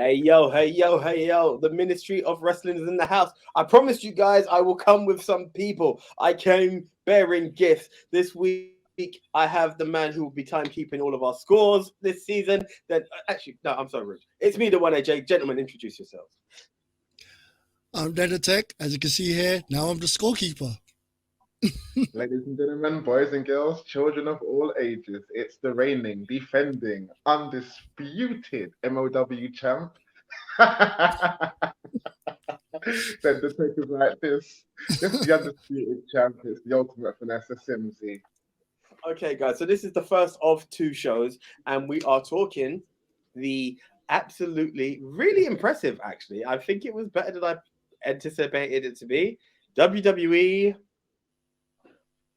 Hey yo, hey yo, hey yo. The Ministry of Wrestling is in the house. I promised you guys I will come with some people. I came bearing gifts. This week I have the man who will be timekeeping all of our scores this season. Then actually, no, I'm sorry, Rich. It's me, the one AJ. Gentlemen, introduce yourselves. I'm Tech, as you can see here. Now I'm the scorekeeper. Ladies and gentlemen, boys and girls, children of all ages, it's the reigning, defending, undisputed MOW champ. Said the takers like this. It's the undisputed champ. It's the ultimate finesse, Simmzy. Okay, guys. So this is the first of two shows, and we are talking the absolutely really impressive. Actually, I think it was better than I anticipated it to be. WWE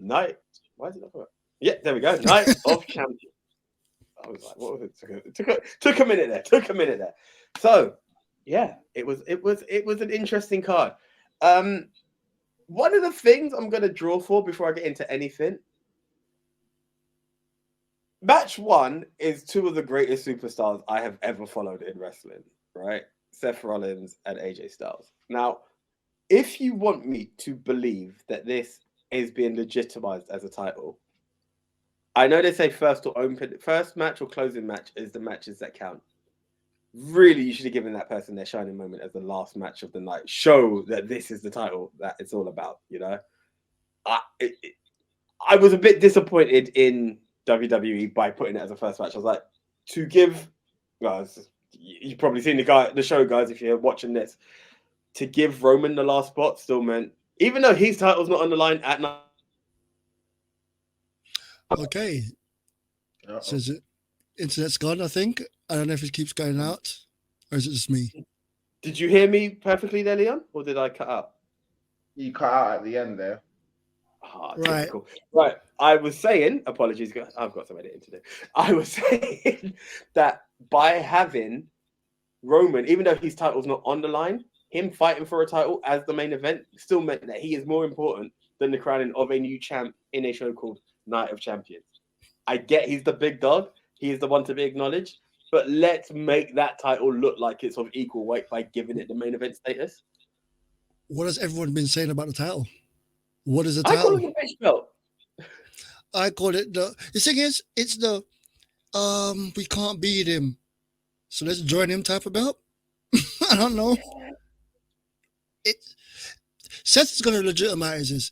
Night. Why is it not coming up? Yeah, there we go. Night of Champions. I was like, what was it? Took a minute there. Took a minute there. So yeah, it was an interesting card. Um, one of the things I'm gonna draw for before I get into anything. Match one is two of the greatest superstars I have ever followed in wrestling, right? Seth Rollins and AJ Styles. Now, if you want me to believe that this is being legitimized as a title, I know they say first match or closing match is the matches that count. Really, you should have given that person their shining moment as the last match of the night. Show that this is the title that it's all about. I it, it- I was a bit disappointed in WWE by putting it as a first match. I was like, to give guys, you've probably seen the show, guys. If you're watching this, to give Roman the last spot still meant, even though his title's not on the line at night. Okay, Uh-oh. says it. Internet's gone, I think. I don't know if it keeps going out, or is it just me? Did you hear me perfectly there, Leon, or did I cut out? You cut out at the end there. Ah, Right. typical. Right. I was saying, apologies, guys. I've got some editing to do. I was saying that by having Roman, even though his title's not on the line, him fighting for a title as the main event still meant that he is more important than the crowning of a new champ in a show called Night of Champions. I get he's the big dog, he is the one to be acknowledged, but let's make that title look like it's of equal weight by giving it the main event status. What has everyone been saying about the title? What is the I call title? it a bench belt. I call it the thing is, it's the we can't beat him. So let's join him type of belt. I don't know. It Seth is gonna legitimize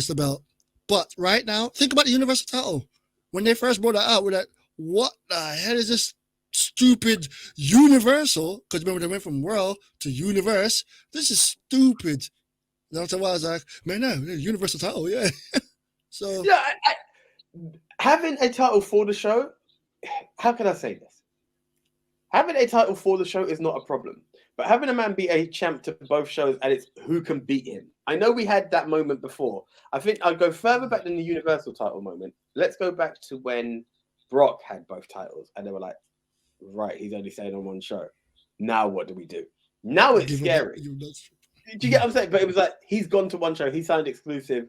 the belt. But right now, think about the Universal title. When they first brought it out, we're like, what the hell is this stupid Universal? Because remember, they went from World to Universe. This is stupid. And after a while, I was like, man, no, Universal title, yeah. So, Yeah, having a title for the show, how can I say this? Having a title for the show is not a problem, but having a man be a champ to both shows and it's who can beat him. I know we had that moment before. I think I'll go further back than the Universal title moment. Let's go back to when Brock had both titles and they were like, right, he's only staying on one show. Now what do we do? Now it's give him that. scary. Do you get what I'm saying? But it was like he's gone to one show, he signed exclusive.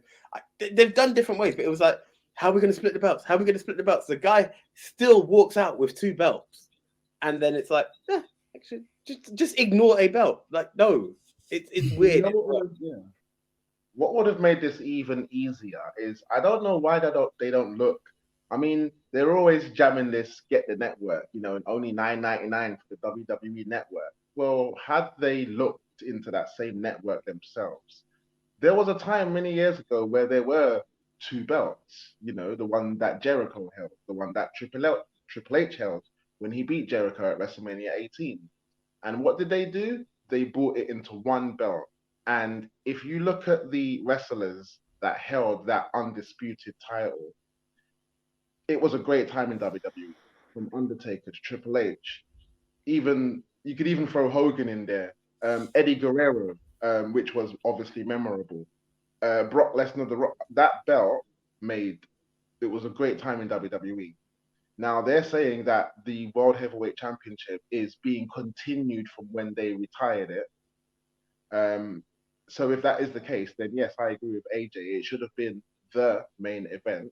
They've done different ways, but it was like, how are we going to split the belts? How are we going to split the belts? The guy still walks out with two belts, and then it's like, actually, just ignore a belt. Like, no, it's You weird. know what would have made this even easier is I don't know why they don't look. I mean, they're always jamming this get the network, and only 9.99 for the WWE network. Well, had they looked into that same network themselves, there was a time many years ago where there were two belts, the one that Jericho held, the one that Triple H held when he beat Jericho at WrestleMania 18. And what did they do? They brought it into one belt. And if you look at the wrestlers that held that undisputed title, it was a great time in WWE. From Undertaker to Triple H, even you could even throw Hogan in there, Eddie Guerrero, which was obviously memorable. Brock Lesnar, the Rock, that belt made it was a great time in WWE. Now they're saying that the World Heavyweight Championship is being continued from when they retired it. Um, so if that is the case, then yes, I agree with AJ. It should have been the main event.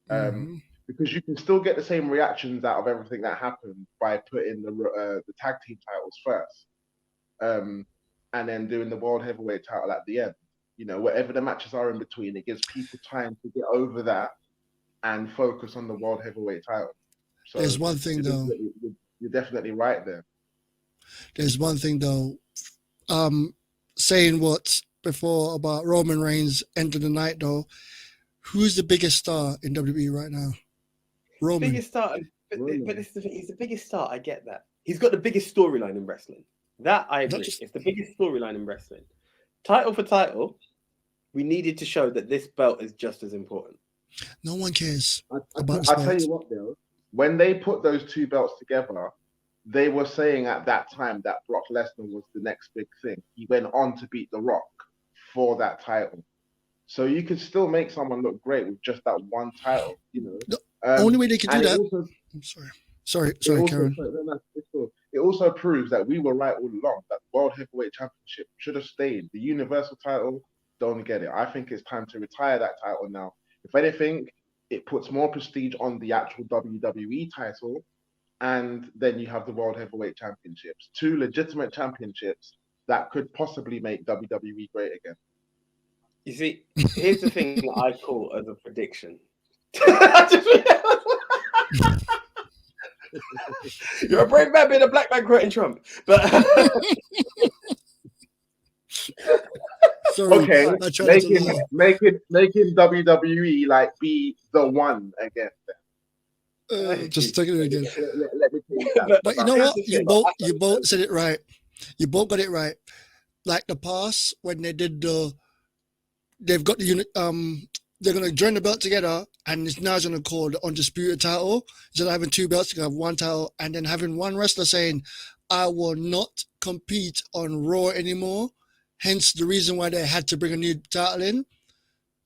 Um, Mm-hmm. because you can still get the same reactions out of everything that happened by putting the tag team titles first, and then doing the world heavyweight title at the end. You know, whatever the matches are in between, it gives people time to get over that and focus on the world heavyweight title. There's So one thing though. you're definitely right there. There's one thing though. Saying what before about Roman Reigns end of the night though. Who's the biggest star in WWE right now? Roman. Biggest star, Roman. but this is the thing, he's the biggest star. I get that. He's got the biggest storyline in wrestling. That I Not agree. just- It's the biggest storyline in wrestling. Title for title, we needed to show that this belt is just as important. No one cares I about this tell belt. you what, though, when they put those two belts together, they were saying at that time that Brock Lesnar was the next big thing. He went on to beat The Rock for that title. So you could still make someone look great with just that one title, you know. The only way they could do and that. Also, I'm sorry, Karen. it also proves that we were right all along, that the World Heavyweight Championship should have stayed. The Universal title, don't get it. I think it's time to retire that title now. If anything, it puts more prestige on the actual WWE title, and then you have the World Heavyweight Championships. Two legitimate championships that could possibly make WWE great again. You see, here's the thing that I call as a prediction. You're a brave man being a black man quoting Trump. But Sorry, okay, I tried to laugh. making WWE like be the one again. Just taking it again. Let me tell you that. But you know what? Here's the You thing. both said it right. You both got it right. Like the past when they did they've got the unit. They're gonna join the belt together, and it's now gonna call the undisputed title. Instead of having two belts, you can have one title, and then having one wrestler saying, "I will not compete on Raw anymore." Hence the reason why they had to bring a new title in.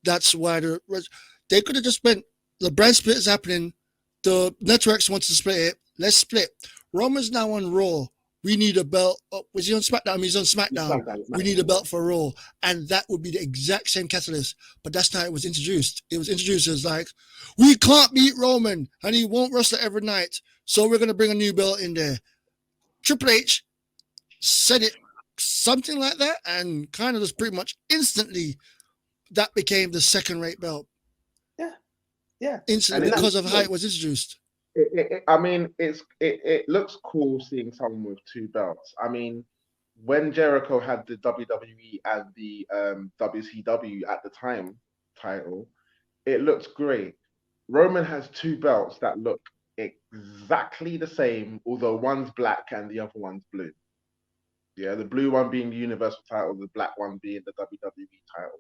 That's why they could have just spent the brand split is happening. The networks want to split it. Let's split. Roman's now on Raw. We need a belt. Oh, was he on SmackDown? He's on SmackDown. We need a belt for Raw. And that would be the exact same catalyst. But that's not how it was introduced. It was introduced as like, we can't beat Roman and he won't wrestle every night. So we're going to bring a new belt in there. Triple H said it something like that and kind of just pretty much instantly that became the second-rate belt. Yeah. Instantly because of how it was introduced. I mean, it looks cool seeing someone with two belts. I mean, when Jericho had the WWE and the WCW at the time title, it looks great. Roman has two belts that look exactly the same, although one's black and the other one's blue. Yeah, the blue one being the Universal title, the black one being the WWE title.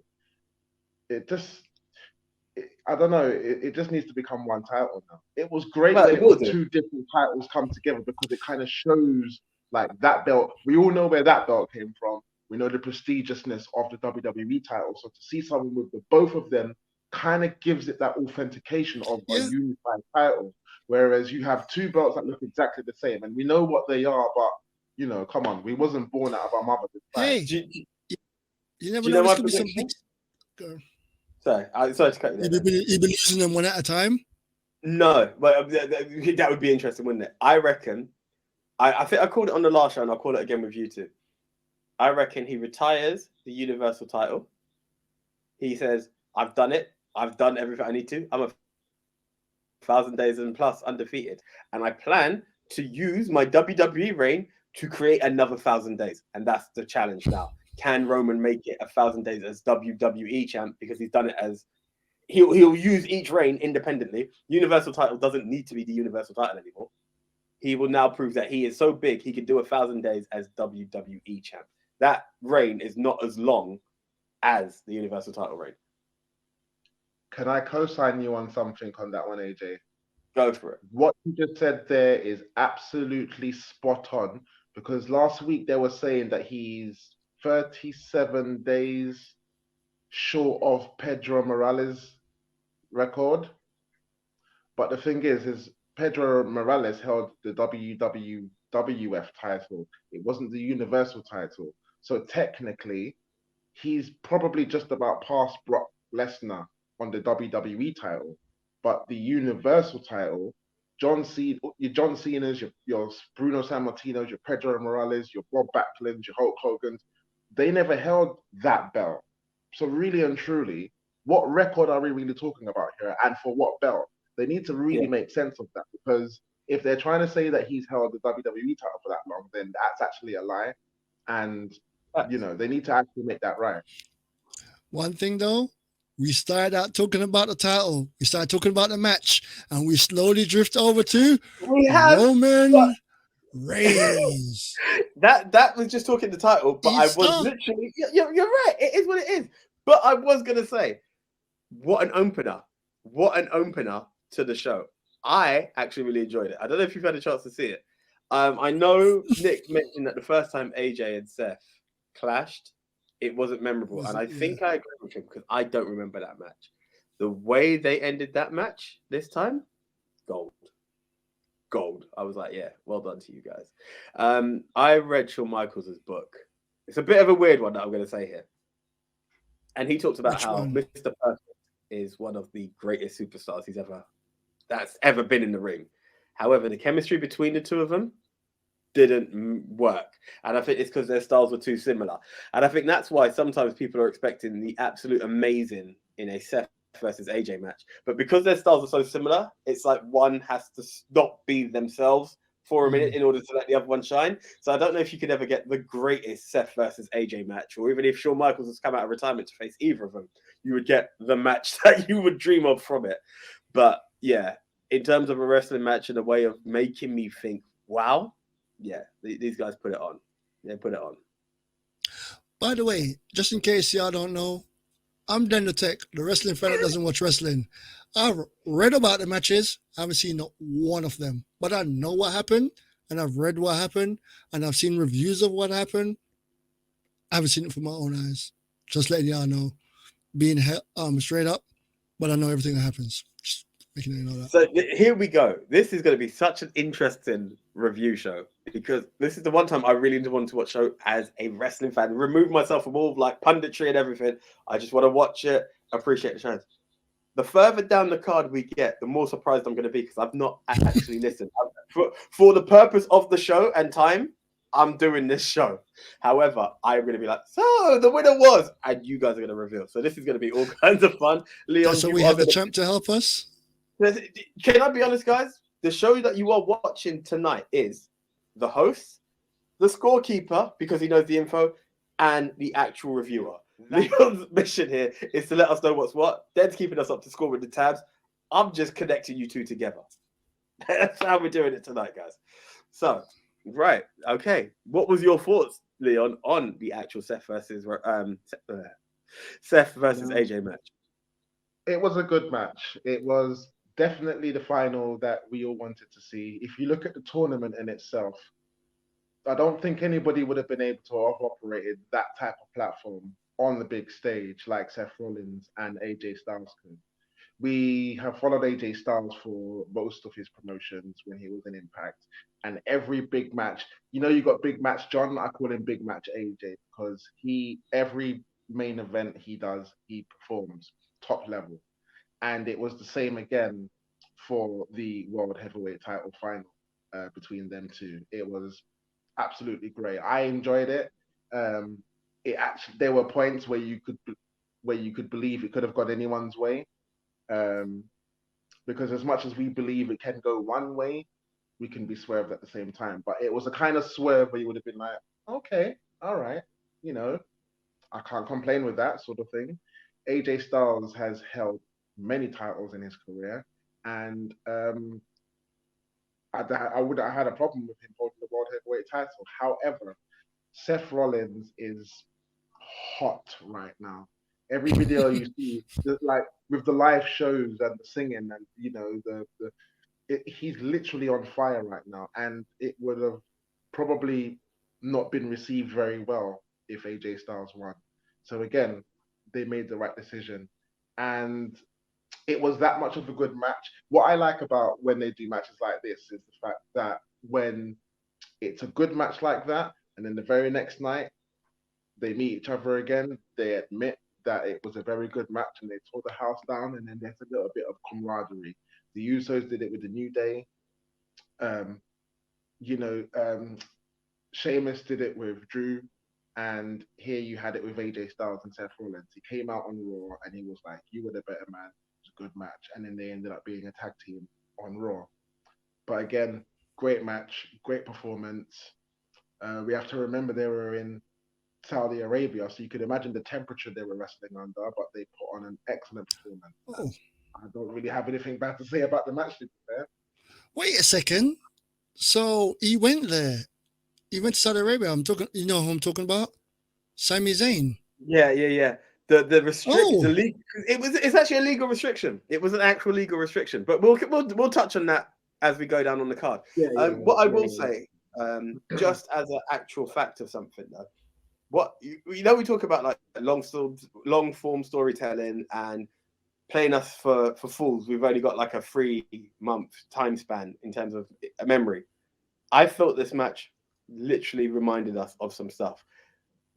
It just I don't know. It just needs to become one title now. It was great when it was two different titles come together because it kind of shows like that belt. We all know where that belt came from. We know the prestigiousness of the WWE title. So to see someone with both of them kind of gives it that authentication of a unified title. Whereas you have two belts that look exactly the same, and we know what they are, but you know, come on, we wasn't born out of our mother this time. Hey, you never know. This could be some big. Sorry to cut you there. You've been losing them one at a time? No, but that would be interesting, wouldn't it? I reckon, I think I called it on the last show and I'll call it again with you two. I reckon he retires the Universal title. He says, I've done it. I've done everything I need to. I'm 1,000 days and plus undefeated. And I plan to use my WWE reign to create another 1,000 days. And that's the challenge now. Can Roman make it 1,000 days as WWE champ? Because he's done it as he'll use each reign independently. Universal title doesn't need to be the Universal title anymore. He will now prove that he is so big he can do 1,000 days as WWE champ. That reign is not as long as the Universal title reign. Can I co-sign you on something on that one, AJ? Go for it. What you just said there is absolutely spot on because last week they were saying that he's 37 days short of Pedro Morales' record. But the thing is Pedro Morales held the WWF title. It wasn't the Universal title. So technically, he's probably just about past Brock Lesnar on the WWE title. But the Universal title, your John Cena's, your Bruno Sammartino's, your Pedro Morales, your Bob Backlund's, your Hulk Hogan's, they never held that belt. So really and truly, what record are we really talking about here, and for what belt? They need to really Yeah. make sense of that, because if they're trying to say that he's held the WWE title for that long, then that's actually a lie, and they need to actually make that right. One thing though, we started out talking about the title, we started talking about the match, and we slowly drift over to We have, but Roman Reigns. that was just talking the title, but I He's was stuck. literally, you're right. It is what it is. But I was gonna say, what an opener! What an opener to the show. I actually really enjoyed it. I don't know if you've had a chance to see it. I know Nick mentioned that the first time AJ and Seth clashed, it wasn't memorable, and I Yeah. think I agree with him because I don't remember that match. The way they ended that match this time, gold. Gold. I was like, yeah, well done to you guys. I read Shawn Michaels' book. It's a bit of a weird one that I'm going to say here. And he talks about Which how one? Mr. Perfect is one of the greatest superstars that's ever been in the ring. However, the chemistry between the two of them didn't work. And I think it's because their styles were too similar. And I think that's why sometimes people are expecting the absolute amazing in a Seth versus AJ match. But because their styles are so similar, it's like one has to not be themselves for a minute in order to let the other one shine. So I don't know if you could ever get the greatest Seth versus AJ match, or even if Shawn Michaels has come out of retirement to face either of them, you would get the match that you would dream of from it. But yeah, in terms of a wrestling match and a way of making me think, wow, yeah, these guys put it on. They put it on. By the way, just in case y'all don't know, I'm Daniel Tech, the wrestling fan that doesn't watch wrestling. I've read about the matches. I haven't seen not one of them, but I know what happened, and I've read what happened, and I've seen reviews of what happened. I haven't seen it with my own eyes. Just letting y'all know, being straight up, but I know everything that happens. Just making you know that. So here we go. This is going to be such an interesting review show because this is the one time I really want to watch show as a wrestling fan. Remove myself from all like punditry and everything. I just want to watch it, appreciate the shows. The further down the card we get, the more surprised I'm going to be because I've not actually listened. For the purpose of the show and time, I'm doing this show. However, I'm going to be like, so the winner was, and you guys are going to reveal. So this is going to be all kinds of fun. Leon, So you we are have the going to. champ to help us. Can I be honest, guys? The show that you are watching tonight is the host, the scorekeeper, because he knows the info, and the actual reviewer. Leon's mission here is to let us know what's what. Den's keeping us up to score with the tabs. I'm just connecting you two together. That's how we're doing it tonight, guys. So, right, okay. What was your thoughts, Leon, on the actual Seth versus AJ match? It was a good match. It was definitely the final that we all wanted to see. If you look at the tournament in itself, I don't think anybody would have been able to have operated that type of platform on the big stage like Seth Rollins and AJ Styles could. We have followed AJ Styles for most of his promotions when he was in Impact, and every big match, you got Big Match John. I call him Big Match AJ because every main event he does, he performs top level, and it was the same again for the World Heavyweight Title final between them two. It was absolutely great. I enjoyed it. Um, there were points where you could believe it could have gone anyone's way. Um, because as much as we believe it can go one way, we can be swerved at the same time. But it was a kind of swerve where you would have been like, okay, all right, you know, I can't complain with that sort of thing. AJ Styles has held many titles in his career, and I would have had a problem with him holding the world heavyweight title. However, Seth Rollins is hot right now. Every video you see, like with the live shows and the singing and he's literally on fire right now, and it would have probably not been received very well if AJ Styles won. So again, they made the right decision, and it was that much of a good match. What I like about when they do matches like this is the fact that when it's a good match like that, and then the very next night they meet each other again, they admit that it was a very good match and they tore the house down. And then there's a little bit of camaraderie. The Usos did it with the New Day. Um, you know, Sheamus did it with Drew, and here you had it with AJ Styles and Seth Rollins. He came out on Raw and he was like, "You were the better man." It was a good match, and then they ended up being a tag team on Raw. But again, great match, great performance. We have to remember they were in Saudi Arabia, so you could imagine the temperature they were wrestling under. But they put on an excellent performance. Oh, I don't really have anything bad to say about the match. To be fair. wait a second. So he went there. He went to Saudi Arabia. I'm talking. You know who I'm talking about? Sami Zayn. Yeah. The restrict Oh. the league. It's actually a legal restriction. It was an actual legal restriction. But we'll touch on that as we go down on the card. What I will say, just as an actual fact of something though, what you know, we talk about like long form storytelling and playing us for fools. We've only got like a 3-month time span in terms of memory. I felt this match literally reminded us of some stuff.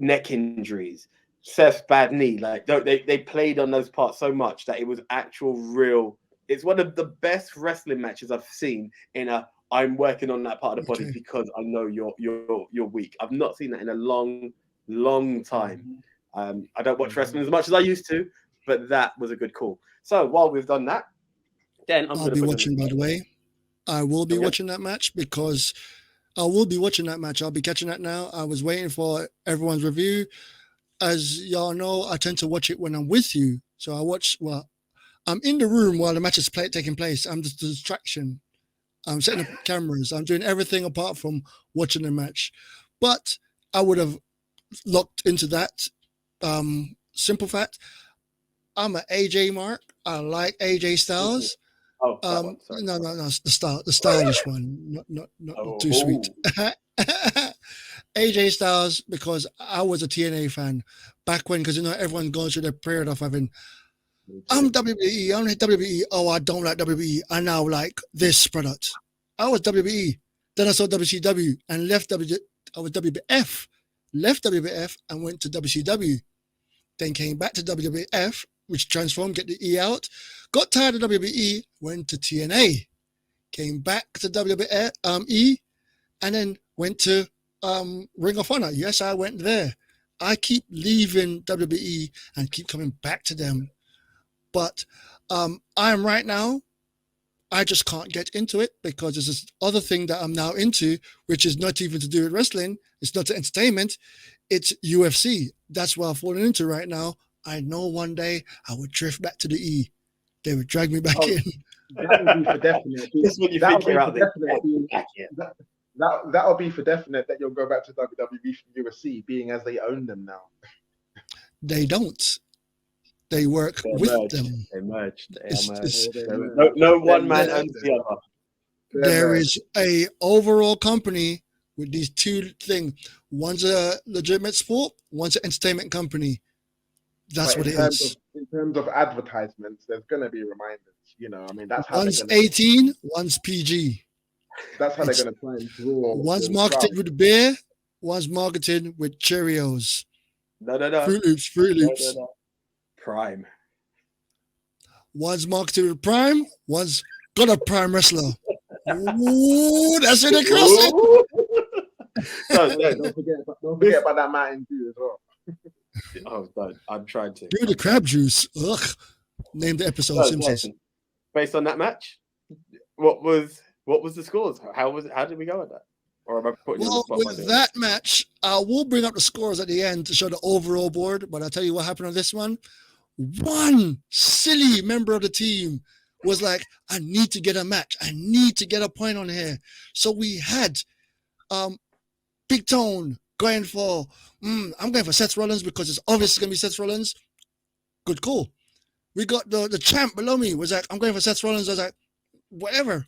Neck injuries, Seth's bad knee. Like they played on those parts so much that it was actual real. It's one of the best wrestling matches I've seen in a. I'm working on that part of the body because I know you're weak. I've not seen that in a long time. I don't watch wrestling as much as I used to, but that was a good call. So while we've done that, then I'll be watching. By the way, I will be watching that match because I will be watching that match. I'll be catching that now. I was waiting for everyone's review. As y'all know, I tend to watch it when I'm with you. So I watch. Well, I'm in the room while the match is taking place. I'm just a distraction. I'm setting up cameras. I'm doing everything apart from watching the match. But I would have looked into that. Simple fact, I'm an AJ mark. I like AJ Styles. Oh, that one, sorry. No, the stylish one, not too sweet. AJ Styles, because I was a TNA fan back when, because you know everyone goes through their period of having, I'm WWE, I'm WWE. Oh, I don't like WWE. I now like this product. I was WWE, then I saw WCW and left I was WBF, left WBF and went to WCW, then came back to WBF, which transformed, get the E out, got tired of WWE, went to TNA, came back to WWE, and then went to Ring of Honor. Yes, I went there. I keep leaving WWE and keep coming back to them. But I'm right now, I just can't get into it because there's this other thing that I'm now into, which is not even to do with wrestling. It's not entertainment. It's UFC. That's what I've fallen into right now. I know one day I would drift back to the E. They would drag me back in. That would be for definite. This is when you think you're out there. That'll be for definite that you'll go back to WWE from UFC, being as they own them now. They don't. They work with them. They merged. No one man owns the other. There is a overall company with these two things. One's a legitimate sport, one's an entertainment company. That's what it is. In terms of advertisements, there's going to be reminders. You know, I mean, that's how one's 18, one's PG. That's how they're going to try and draw. One's marketed with beer, one's marketed with Cheerios. No. Fruit Loops. No. Prime. One's marketed with Prime, one's got a Prime wrestler. Ooh, that's in the crossing. Don't forget about that Mountain Dew as well. Oh, no, I'm trying to. Do the crab juice. Ugh. Name the episode. Simpsons. Based on that match, what was the scores? How did we go with that? Or am I putting you on the spot? With that match, I will bring up the scores at the end to show the overall board. But I'll tell you what happened on this one. One silly member of the team was like, I need to get a match. I need to get a point on here. So we had Big Tone going for, I'm going for Seth Rollins because it's obviously going to be Seth Rollins. Good call. We got the champ below me was like, I'm going for Seth Rollins. I was like, whatever.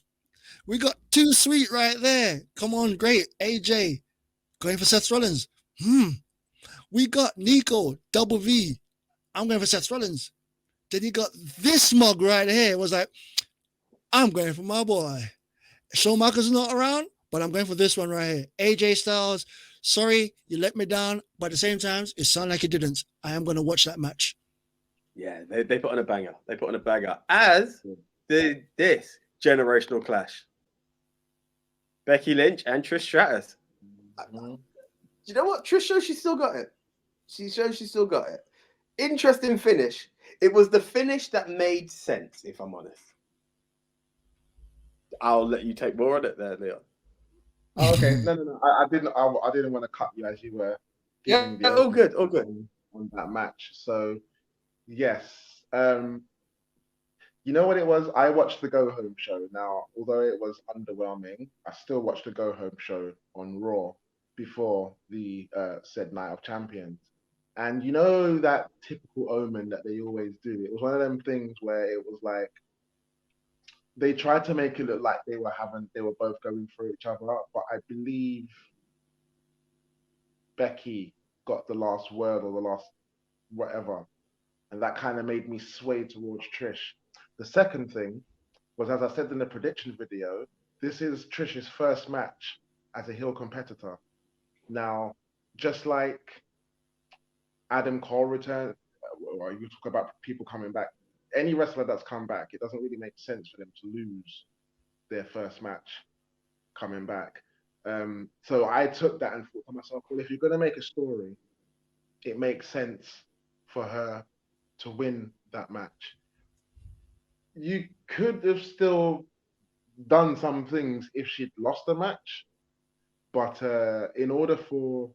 We got Too Sweet right there. Come on, great. AJ going for Seth Rollins. We got Nico, Double V. I'm going for Seth Rollins. Then you got this mug right here. It was like, I'm going for my boy. Shawn Michaels is not around, but I'm going for this one right here. AJ Styles. Sorry, you let me down, but at the same time, it sounded like you didn't. I am going to watch that match. Yeah, they put on a banger. They put on a banger. As did this generational clash. Becky Lynch and Trish Stratus. Mhm. You know what? Trish shows she still got it. She shows she still got it. Interesting finish. It was the finish that made sense, if I'm honest. I'll let you take more on it there, Leon. Oh, okay. No. I didn't want to cut you as you were Yeah, giving the all opening good, all good. on that match. So yes, you know what it was? I watched the Go Home show. Now, although it was underwhelming, I still watched the Go Home show on Raw before the said Night of Champions. And you know that typical omen that they always do. It was one of them things where it was like they tried to make it look like they were both going for each other, but I believe Becky got the last word or the last whatever, and that kind of made me sway towards Trish. The second thing was, as I said in the prediction video, this is Trish's first match as a heel competitor. Now, just like Adam Cole returned, or you talk about people coming back, any wrestler that's come back, it doesn't really make sense for them to lose their first match coming back. So I took that and thought to myself, well, if you're going to make a story, it makes sense for her to win that match. You could have still done some things if she'd lost the match, but in order for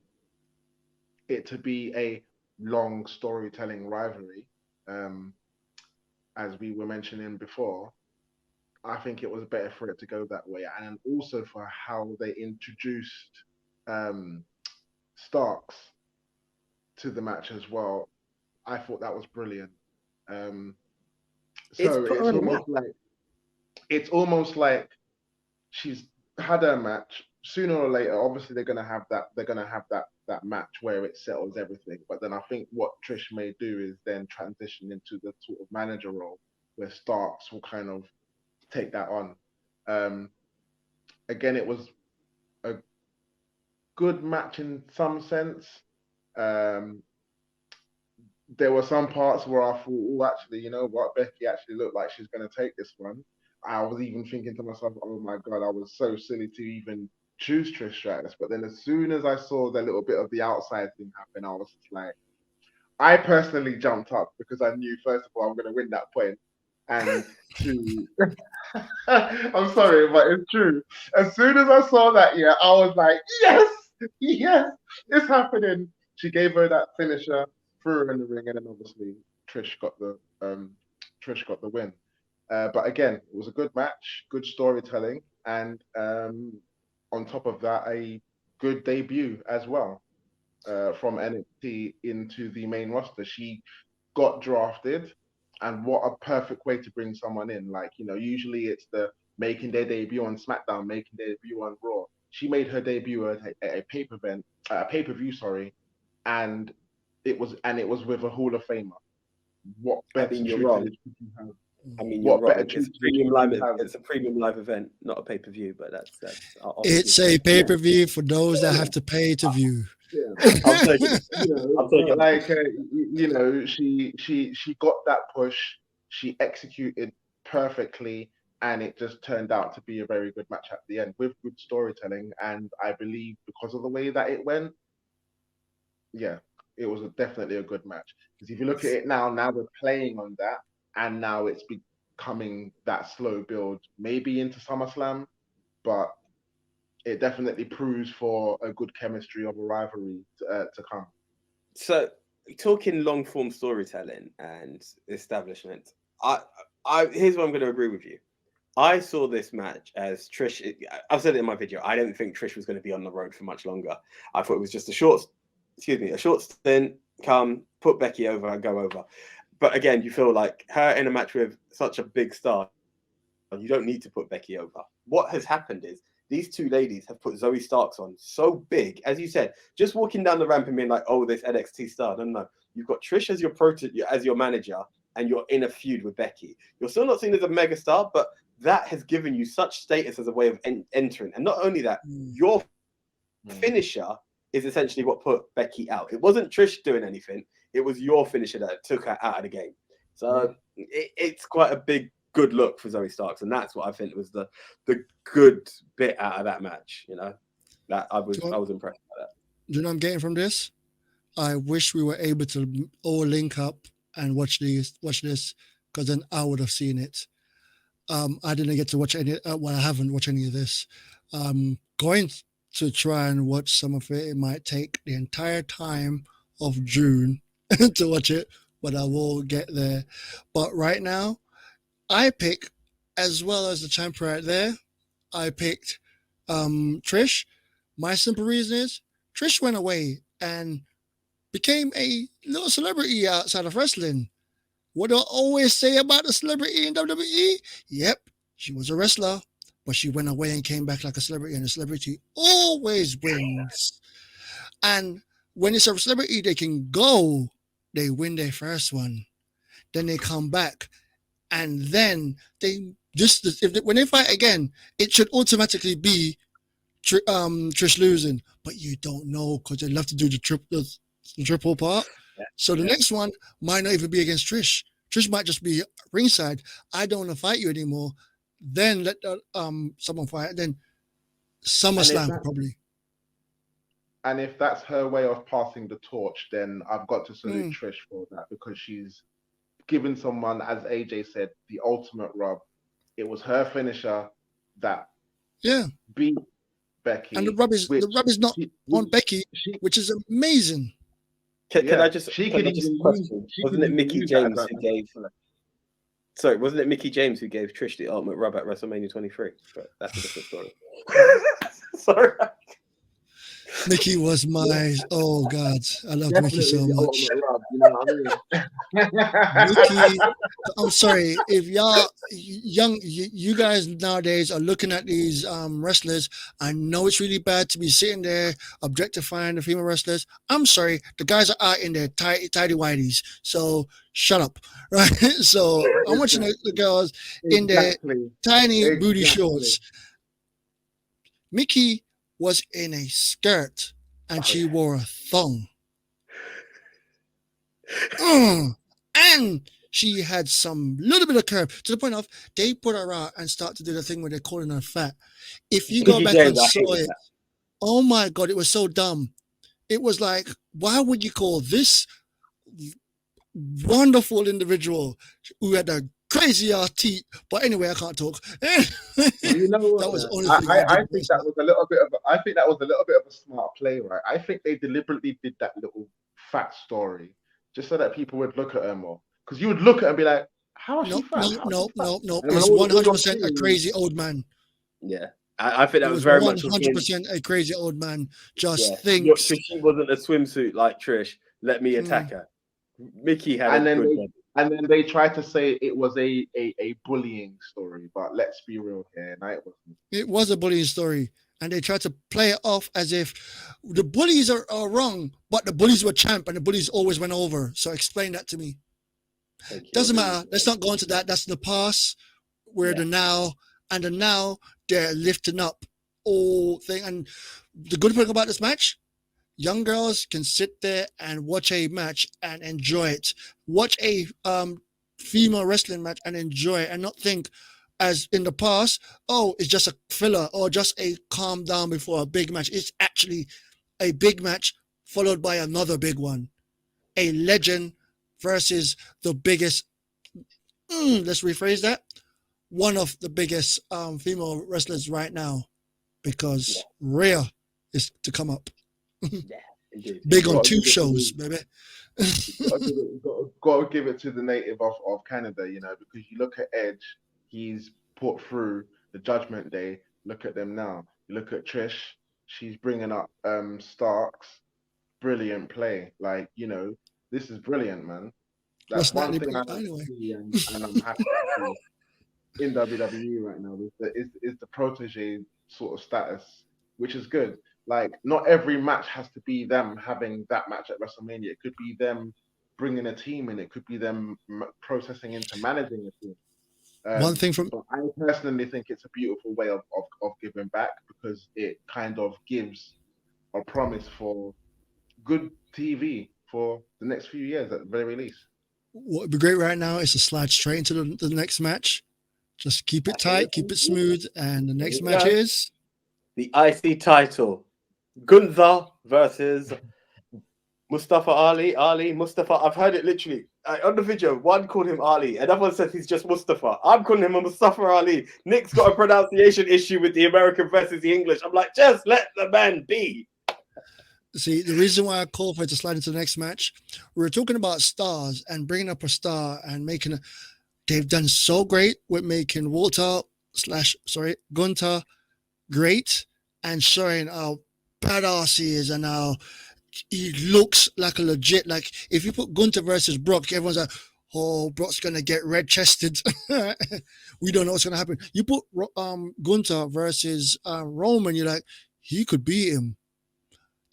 it to be a long storytelling rivalry, um, as we were mentioning before, I think it was better for it to go that way, and also for how they introduced um, Starks to the match as well. I thought that was brilliant. Um, It's so put her on a map. it's almost like she's had her match. Sooner or later, obviously they're gonna have that. They're gonna have that match where it settles everything. But then I think what Trish may do is then transition into the sort of manager role where Starks will kind of take that on. Um, again, it was a good match in some sense. Um, there were some parts where I thought, oh, actually, you know what, Becky actually looked like she's going to take this one. I was even thinking to myself, oh my God, I was so silly to even choose Trish Stratus. But then as soon as I saw the little bit of the outside thing happen, I was just like, I personally jumped up because I knew, first of all, I'm going to win that point. And two, I'm sorry, but it's true. As soon as I saw that, yeah, I was like, yes, yes, it's happening. She gave her that finisher, threw her in the ring, and then obviously Trish got the um, Trish got the win. But again, it was a good match, good storytelling, and on top of that, a good debut as well from NXT into the main roster. She got drafted, and what a perfect way to bring someone in. Like, you know, usually it's the making their debut on SmackDown, making their debut on Raw. She made her debut at a pay per view, sorry, and it was with a Hall of Famer. What I better mean, you're wrong. tutelage could you have? I mean, you're What better wrong. It's a tutelage premium could live. you have? It's a premium live event, not a pay per view. But I'll give you It's that. a pay per view for those that have to pay to view. Yeah. I'll take it. You know, I'll take but it. like you know, she got that push. She executed perfectly, and it just turned out to be a very good match at the end with good storytelling. And I believe because of the way that it went, yeah, it was definitely a good match. Because if you look at it now we're playing on that, and now it's becoming that slow build, maybe into SummerSlam, but it definitely proves for a good chemistry of a rivalry to come. So, talking long form storytelling and establishment, here's what I'm going to agree with you. I saw this match as Trish. I've said it in my video. I don't think Trish was going to be on the road for much longer. I thought it was just a short stint. Come, put Becky over and go over. But again, you feel like her in a match with such a big star, you don't need to put Becky over. What has happened is these two ladies have put Zoe Starks on so big, as you said, just walking down the ramp and being like, "Oh, this NXT star." No. You've got Trish as your manager, and you're in a feud with Becky. You're still not seen as a mega star, but that has given you such status as a way of entering. And not only that, your finisher is essentially what put Becky out. It wasn't Trish doing anything. It was your finisher that took her out of the game. So it's quite a big good look for Zoe Starks, and that's what I think was the good bit out of that match. You know, that I Do you, was impressed by that. do you know what I'm getting from this? I wish we were able to all link up and watch this, because then I would have seen it. I didn't get to watch any. Well, I haven't watched any of this. Going to try and watch some of it. It might take the entire time of June to watch it, but I will get there. But right now, I pick, as well as the champ right there, I picked Trish. My simple reason is Trish went away and became a little celebrity outside of wrestling. What do I always say about a celebrity in WWE? Yep, she was a wrestler, but she went away and came back like a celebrity, and a celebrity always wins. And when it's a celebrity, they can go, they win their first one, then they come back, and then they just when they fight again, it should automatically be Trish losing, but you don't know because they love to do the triple part. Yeah, So the next one might not even be against Trish. Trish might just be ringside. I don't want to fight you anymore. Then let someone fight. Then And if SummerSlam that probably. and if that's her way of passing the torch, then I've got to salute Mm, Trish for that because she's given someone, as AJ said, the ultimate rub. It was her finisher that yeah, beat and Becky, the which rub is not on which Becky, she which is amazing. can I yeah, just question? she could Wasn't it even Mickey use that James who advantage. gave? Sorry, wasn't it Mickey James who gave Trish the ultimate rub at WrestleMania 23? But that's a different story. Sorry. Mickey was my God. I loved Mickey Definitely so the much. ultimate rub, you know what I mean? Mickey, I'm sorry if y'all you guys nowadays are looking at these wrestlers. I know it's really bad to be sitting there objectifying the female wrestlers. I'm sorry, the guys are out in their tidy whities, so shut up, right? So I'm watching the Exactly. girls in their Exactly. tiny booty Exactly. shorts. Mickey was in a skirt and Oh she yeah. wore a thong. And she had some little bit of curve to the point of they put her out and start to do the thing where they're calling her fat. If you go Mickey back and James, I saw hated it, that. oh my god, it was so dumb. It was like, why would you call this wonderful individual who had a crazy ass teeth? But anyway, I can't talk. But you know That what? was the only I, thing I I did I think against that that. was a little bit of I think that was a little bit of a smart play, right? I think they deliberately did that little fat story just so that people would look at her more. Because you would look at her and be like, "How is she No, fat? no, How is she no, fat?" no, no. And when It's all I'm 100% a seeing is crazy old man. Yeah, I think It that was was very much of him. 100% a crazy old man. Just Yeah, look, thinks. because she wasn't a swimsuit like Trish. Let me Hmm, attack her. Mickey had a and then good they body. and then they try to say it was a bullying story, but let's be real here, no, it wasn't. it was a bullying story. And they tried to play it off as if the bullies are wrong, but the bullies were champ and the bullies always went over. So explain that to me. Thank you. I Doesn't really matter. Let's not go into that. That's the past. We're yeah. the now. And the now, they're lifting up all thing. And the good thing about this match, young girls can sit there and watch a match and enjoy it. Watch a female wrestling match and enjoy it, and not think, as in the past, oh, it's just a filler or just a calm down before a big match. It's actually a big match followed by another big one. A legend versus the biggest. Let's rephrase that. One of the biggest female wrestlers right now, Yeah. because Rhea is to come up. Yeah. Indeed. Big on Got to tube give it to shows, the baby. got to give it to the native of Canada, you know, because you look at Edge, he's put through the Judgment Day. Look at them now. You look at Trish, she's bringing up Starks. Brilliant play. Like, you know, this is brilliant, man. That's What's one Natalie thing I bring? like to Anyway, see, and I'm happy to see in WWE right now is the protege sort of status, which is good. Like, not every match has to be them having that match at WrestleMania. It could be them bringing a team in. It could be them processing into managing a team. one thing from But I personally think it's a beautiful way of giving back because it kind of gives a promise for good TV for the next few years at the very least. What would be great right now is to slide straight into the next match. Just keep it tight, keep it smooth, and the next match is the IC title. Gunther versus Mustafa Ali. Ali, Mustafa. I've heard it literally on the video. One called him Ali, another one says he's just Mustafa. I'm calling him a Mustafa Ali. Nick's got a pronunciation issue with the American versus the English. I'm like, just let the man be. See, the reason why I call for it to slide into the next match, we were talking about stars and bringing up a star and making a. They've done so great with making Gunter great and showing how badass he is and how he looks like a legit. Like if you put Gunter versus Brock, everyone's like, "Oh, Brock's gonna get red chested." We don't know what's gonna happen. You put Gunter versus Roman, you're like, he could beat him.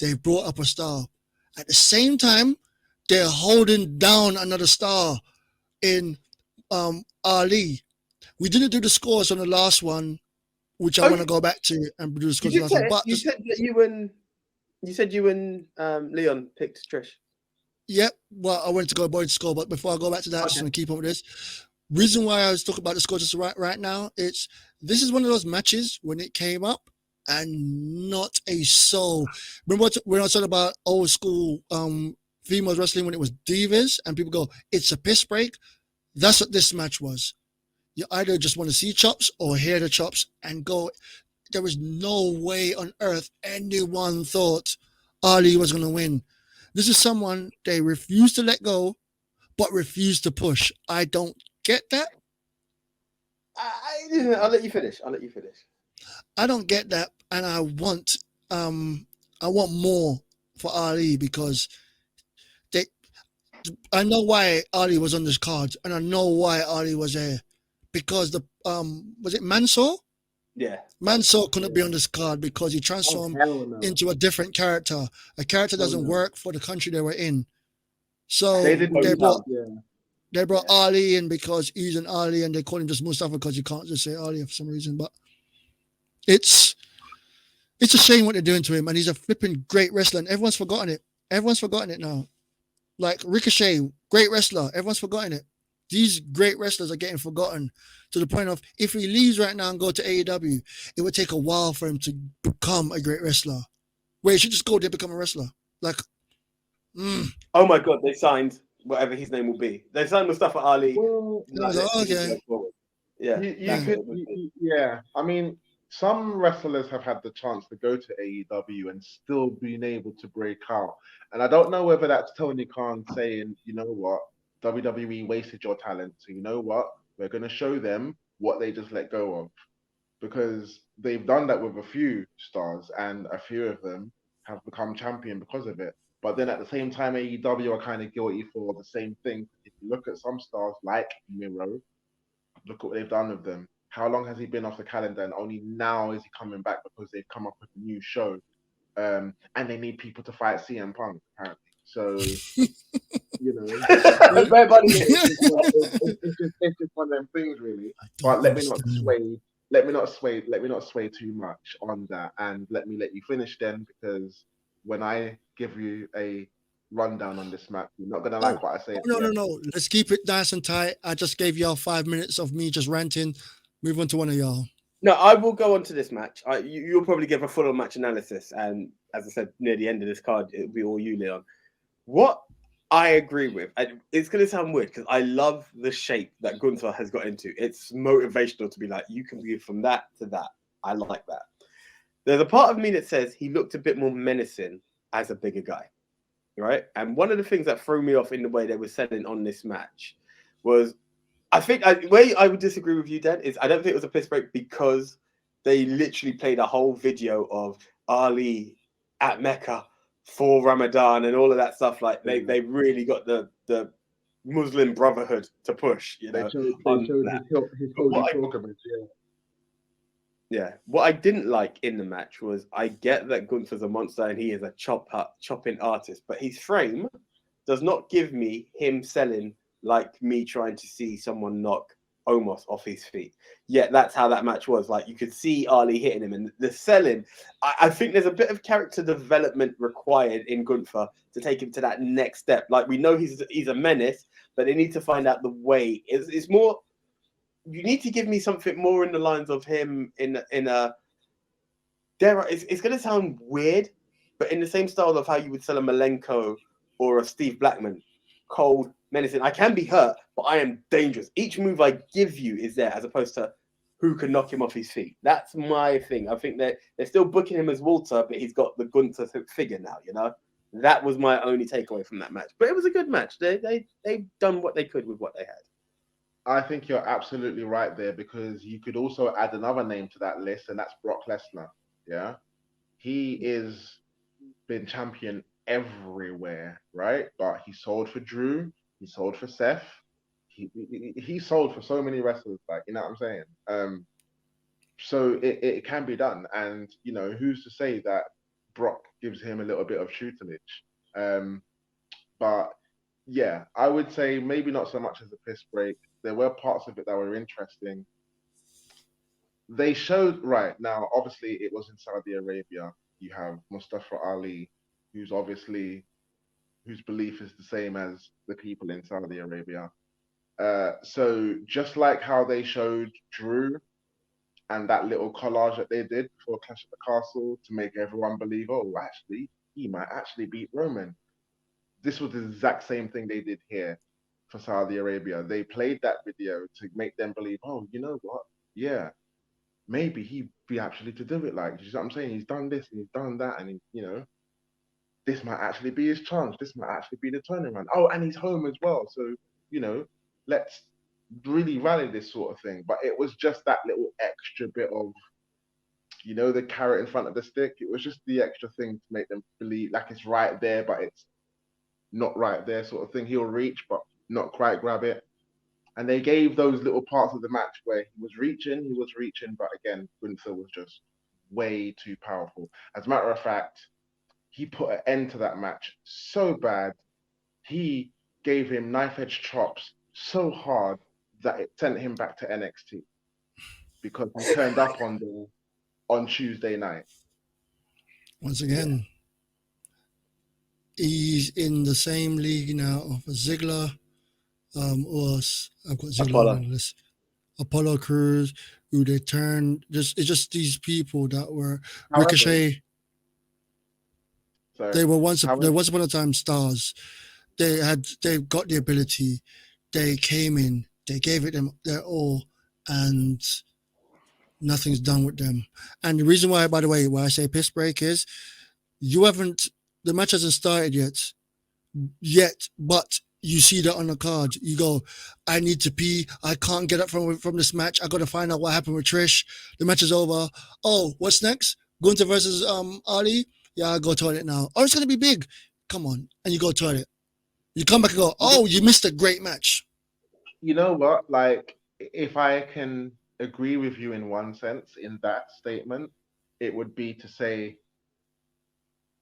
They brought up a star. At the same time, they're holding down another star in Ali. We didn't do the scores on the last one, which I want to go back to and do the scores on the last one. But you said that you and Leon picked Trish. Yep. Well, I wanted to go avoid the score, but before I go back to that, I just want to keep up with this. Reason why I was talking about the score just right now, this is one of those matches when it came up and not a soul. Remember when I was talking about old school females wrestling when it was divas and people go, it's a piss break? That's what this match was. You either just want to see chops or hear the chops and go. There was no way on earth anyone thought Ali was going to win. This is someone they refused to let go, but refused to push. I don't get that. I'll let you finish. I don't get that, and I want more for Ali because I know why Ali was on this card, and I know why Ali was there because was it Mansoor? Yeah. Mansoor couldn't be on this card because he transformed into a different character. A character doesn't work for the country they were in. So they brought Ali in because he's an Ali and they call him just Mustafa because you can't just say Ali for some reason. But it's a shame what they're doing to him, and he's a flipping great wrestler, and everyone's forgotten it. Everyone's forgotten it now. Like Ricochet, great wrestler. Everyone's forgotten it. These great wrestlers are getting forgotten to the point of if he leaves right now and go to AEW, it would take a while for him to become a great wrestler. Where he should just go there and become a wrestler. Like, oh my God, they signed whatever his name will be. They signed Mustafa Ali. Well, yeah. I mean, some wrestlers have had the chance to go to AEW and still been able to break out. And I don't know whether that's Tony Khan saying, you know what, WWE wasted your talent. So you know what, we're going to show them what they just let go of. Because they've done that with a few stars and a few of them have become champion because of it. But then at the same time, AEW are kind of guilty for the same thing. If you look at some stars like Miro, look at what they've done with them. How long has he been off the calendar? And only now is he coming back because they've come up with a new show. And they need people to fight CM Punk, apparently. So, you know, it's just one of them things, really. But let me not sway too much on that, and let you finish then, because when I give you a rundown on this match, you're not gonna like what I say. No. Let's keep it nice and tight. I just gave y'all 5 minutes of me just ranting. Move on to one of y'all. No, I will go on to this match. You'll probably give a full match analysis, and as I said, near the end of this card, it'll be all you, Leon. What I agree with, and it's going to sound weird because I love the shape that Gunther has got into. It's motivational to be like, you can be from that to that. I like that. There's a part of me that says he looked a bit more menacing as a bigger guy, right? And one of the things that threw me off in the way they were selling on this match was, I think where I would disagree with you, Dan, is I don't think it was a piss break because they literally played a whole video of Ali at Mecca for Ramadan and all of that stuff. Like they really got the Muslim Brotherhood to push, you know. They showed his holy pilgrimage, yeah. What I didn't like in the match was I get that Gunther's a monster and he is a chopping artist, but his frame does not give me him selling like me trying to see someone knock Omos off his feet. Yeah, that's how that match was. Like you could see Ali hitting him, and the selling. I think there's a bit of character development required in Gunther to take him to that next step. Like we know he's a menace, but they need to find out the way. It's more. You need to give me something more in the lines of him in a. It's going to sound weird, but in the same style of how you would sell a Malenko or a Steve Blackman, cold, menacing. I can be hurt, but I am dangerous. Each move I give you is there, as opposed to who can knock him off his feet. That's my thing. I think they're still booking him as Walter, but he's got the Gunther figure now. You know, that was my only takeaway from that match. But it was a good match. They've done what they could with what they had. I think you're absolutely right there, because you could also add another name to that list, and that's Brock Lesnar. Yeah, he is been champion everywhere, right? But he sold for Drew, he sold for Seth, he sold for so many wrestlers, like, you know what I'm saying? So it can be done, and who's to say that Brock gives him a little bit of tutelage? But yeah, I would say maybe not so much as a piss break. There were parts of it that were interesting. They showed, right now, obviously it was in Saudi Arabia. You have Mustafa Ali, who's obviously whose belief is the same as the people in Saudi Arabia. So just like how they showed Drew and that little collage that they did before Clash at the Castle to make everyone believe, oh, actually, he might actually beat Roman. This was the exact same thing they did here for Saudi Arabia. They played that video to make them believe, oh, you know what? Yeah, maybe he'd be actually to do it. Like, you know what I'm saying? He's done this and he's done that, and this might actually be his chance. This might actually be the turnaround. Oh, and he's home as well. So, let's really rally this sort of thing. But it was just that little extra bit of, the carrot in front of the stick. It was just the extra thing to make them believe like it's right there, but it's not right there sort of thing. He'll reach, but not quite grab it. And they gave those little parts of the match where he was reaching, but again, Gunther was just way too powerful. As a matter of fact, he put an end to that match so bad. He gave him knife edge chops so hard that it sent him back to NXT because he turned up on Tuesday night. Once again, he's in the same league now of Ziggler, or I've got Ziggler on the list. Apollo Crews, who they turned. It's just these people that were Ricochet. They were once upon a time stars. They got the ability. They came in. They gave it them their all, and nothing's done with them. And the reason why, by the way, why I say piss break is the match hasn't started yet, but you see that on the card. You go, I need to pee. I can't get up from this match. I got to find out what happened with Trish. The match is over. Oh, what's next? Gunther versus Ali. Yeah, I'll go toilet now. Oh, it's gonna be big. Come on, and you go toilet. You come back and go, oh, you missed a great match. You know what? Like, if I can agree with you in one sense in that statement, it would be to say,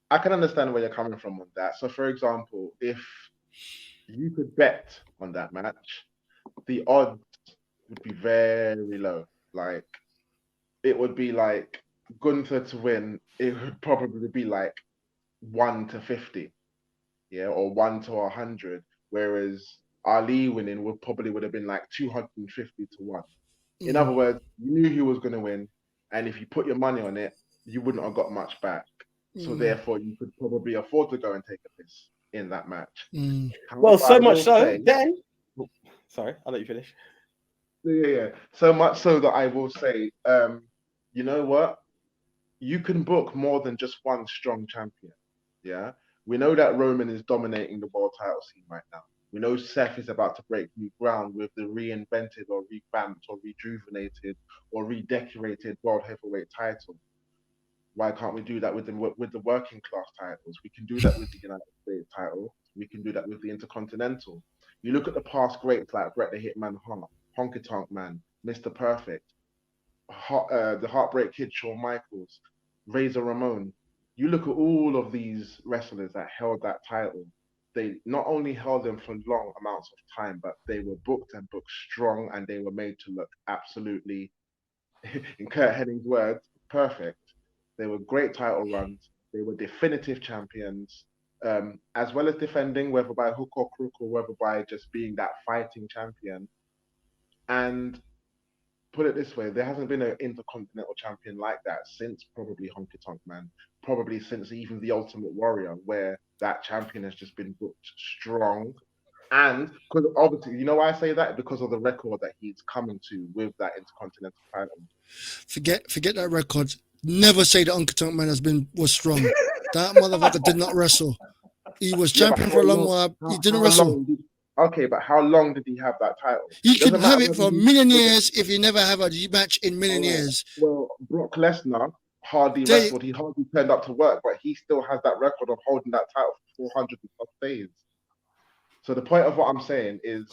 I can understand where you're coming from on that. So, for example, if you could bet on that match, the odds would be very low. Like, it would be like Gunther to win, it would probably be like 1 to 50, yeah, or 1 to 100. Whereas Ali winning would have been like 250 to 1. In other words, you knew he was going to win, and if you put your money on it, you wouldn't have got much back. So therefore, you could probably afford to go and take a piss in that match. However, well, so much so then. Sorry, I'll let you finish. Yeah. So much so that I will say, you know what? You can book more than just one strong champion. Yeah. We know that Roman is dominating the world title scene right now. We know Seth is about to break new ground with the reinvented or revamped or rejuvenated or redecorated world heavyweight title. Why can't we do that with the working class titles? We can do that with the United States title. We can do that with the Intercontinental. You look at the past greats like Bret the Hitman Hart, Honky Tonk Man, Mr. Perfect, the Heartbreak Kid, Shawn Michaels, Razor Ramon. You look at all of these wrestlers that held that title. they not only held them for long amounts of time, but they were booked and booked strong, and they were made to look absolutely, in Kurt Henning's words, perfect. They were great title runs. They were definitive champions, as well as defending, whether by hook or crook or whether by just being that fighting champion. And put it this way, there hasn't been an intercontinental champion like that since probably Honky Tonk Man, probably since even the Ultimate Warrior, where that champion has just been booked strong. And because obviously, you know why I say that? Because of the record that he's coming to with that intercontinental title. Forget that record. Never say the Honky Tonk Man was strong. That motherfucker did not wrestle. He was champion for a long while. He didn't wrestle. Okay, but how long did he have that title? You can have it for a million years if you never have a match in million years. Well, Brock Lesnar hardly wrestled. He hardly turned up to work, but he still has that record of holding that title for 400 plus days. So the point of what I'm saying is,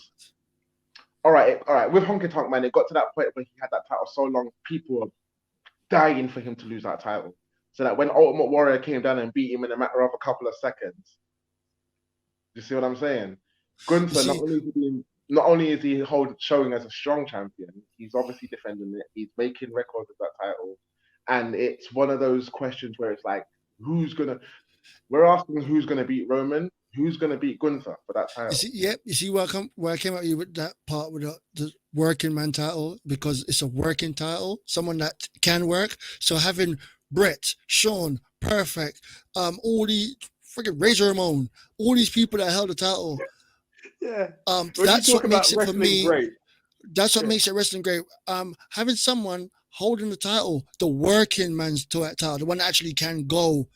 all right. With Honky Tonk Man, it got to that point where he had that title so long, people were dying for him to lose that title. So that when Ultimate Warrior came down and beat him in a matter of a couple of seconds, you see what I'm saying? Gunther, not only is he showing as a strong champion, he's obviously defending it. He's making records of that title, and it's one of those questions where it's like, we're asking who's gonna beat Roman, who's gonna beat Gunther for that title. You see where I came at you with that part with the working man title, because it's a working title, someone that can work. So having Brett, Sean, Perfect, all the freaking Razor Ramon, all these people that held the title. Yeah. That's what makes it for me. Great. That's what makes it wrestling great. Having someone holding the title, the working man's title, the one that actually can go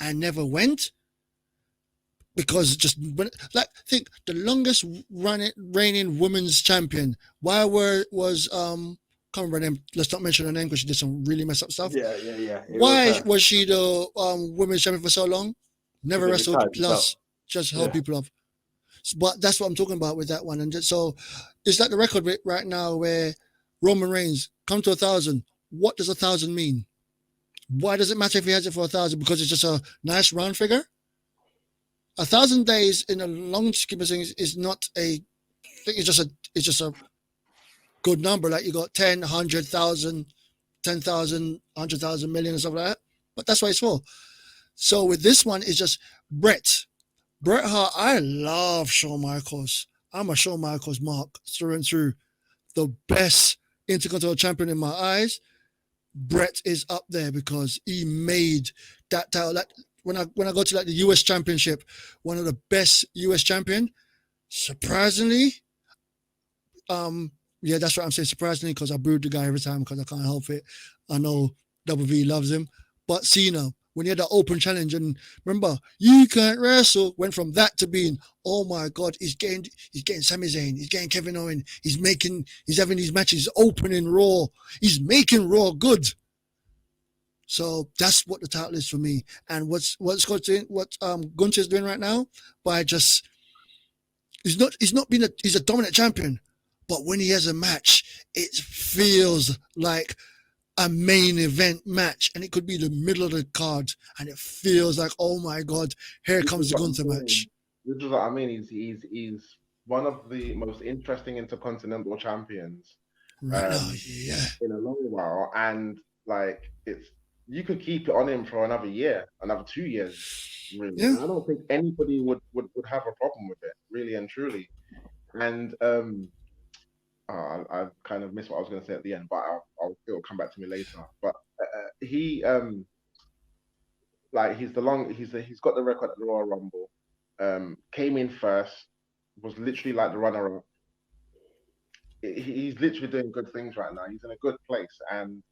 and never went. Because think the longest reigning women's champion. Why was can't remember her name. Let's not mention her name because she did some really messed up stuff. Yeah. Why was she the women's champion for so long? Never wrestled, plus just held people up. But that's what I'm talking about with that one. And so it's like the record right now where Roman Reigns come to 1,000. What does 1,000 mean? Why does it matter if he has it for 1,000? Because it's just a nice round figure. 1,000 days in a long scheme of things is not a thing. It's just a good number. Like you got 10, 100,000, 10,000, 100,000, million and stuff like that. But that's what it's for. So with this one, it's just Bret Hart. I love Shawn Michaels. I'm a Shawn Michaels mark through and through. The best Intercontinental champion in my eyes. Bret is up there because he made that title. When I go to like the US Championship, one of the best US champion. Surprisingly, that's what I'm saying. Surprisingly, because I booed the guy every time because I can't help it. I know WV loves him, but Cena, when he had that open challenge, and remember, you can't wrestle, went from that to being, oh my God, he's getting Sami Zayn, he's getting Kevin Owens, he's having these matches open in Raw, he's making Raw good. So that's what the title is for me. And what Gunther's doing right now, he's a dominant champion, but when he has a match, it feels like a main event match, and it could be the middle of the card, and it feels like, oh my God, here comes the Gunther match. This is what I mean. He's one of the most interesting intercontinental champions right now, yeah, in a long while, and like you could keep it on him for another year, another 2 years. Really, yeah. I don't think anybody would have a problem with it, really and truly. And I kind of missed what I was going to say at the end, but it'll come back to me later. But he's got the record at the Royal Rumble. Came in first, was literally like the runner-up. He's literally doing good things right now. He's in a good place, and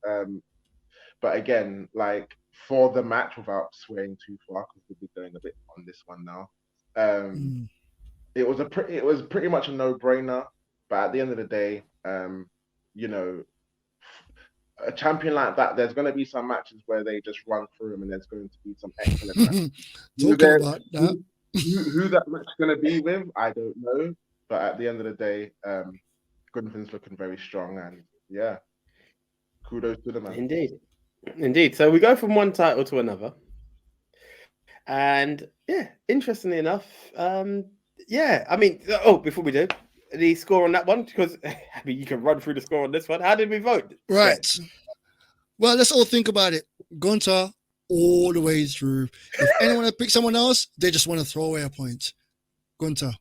but again, like for the match, without swaying too far, because we'll be going a bit on this one now. It was pretty much a no-brainer. But at the end of the day, you know, a champion like that, there's going to be some matches where they just run through him, and there's going to be some excellent matches. Who that match is going to be with, I don't know. But at the end of the day, Gunther's looking very strong, and yeah, kudos to the man. Indeed. So we go from one title to another, And yeah, interestingly enough, yeah, I mean, oh, before we do, the score on that one, because I mean, you can run through the score on this one. How did we vote? Right. Then? Well, let's all think about it. Gunter all the way through. If anyone had picked someone else, they just want to throw away a point. Gunter,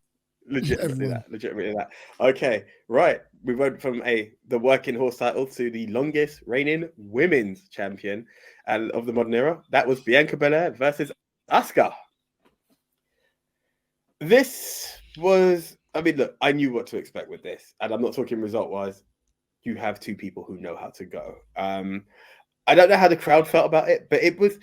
Legitimately everyone. that. Legitimately that. Okay, right. We went from the working horse title to the longest reigning women's champion and of the modern era. That was Bianca Belair versus Asuka. This was, I mean, look, I knew what to expect with this, and I'm not talking result wise. You have two people who know how to go. I don't know how the crowd felt about it, but it was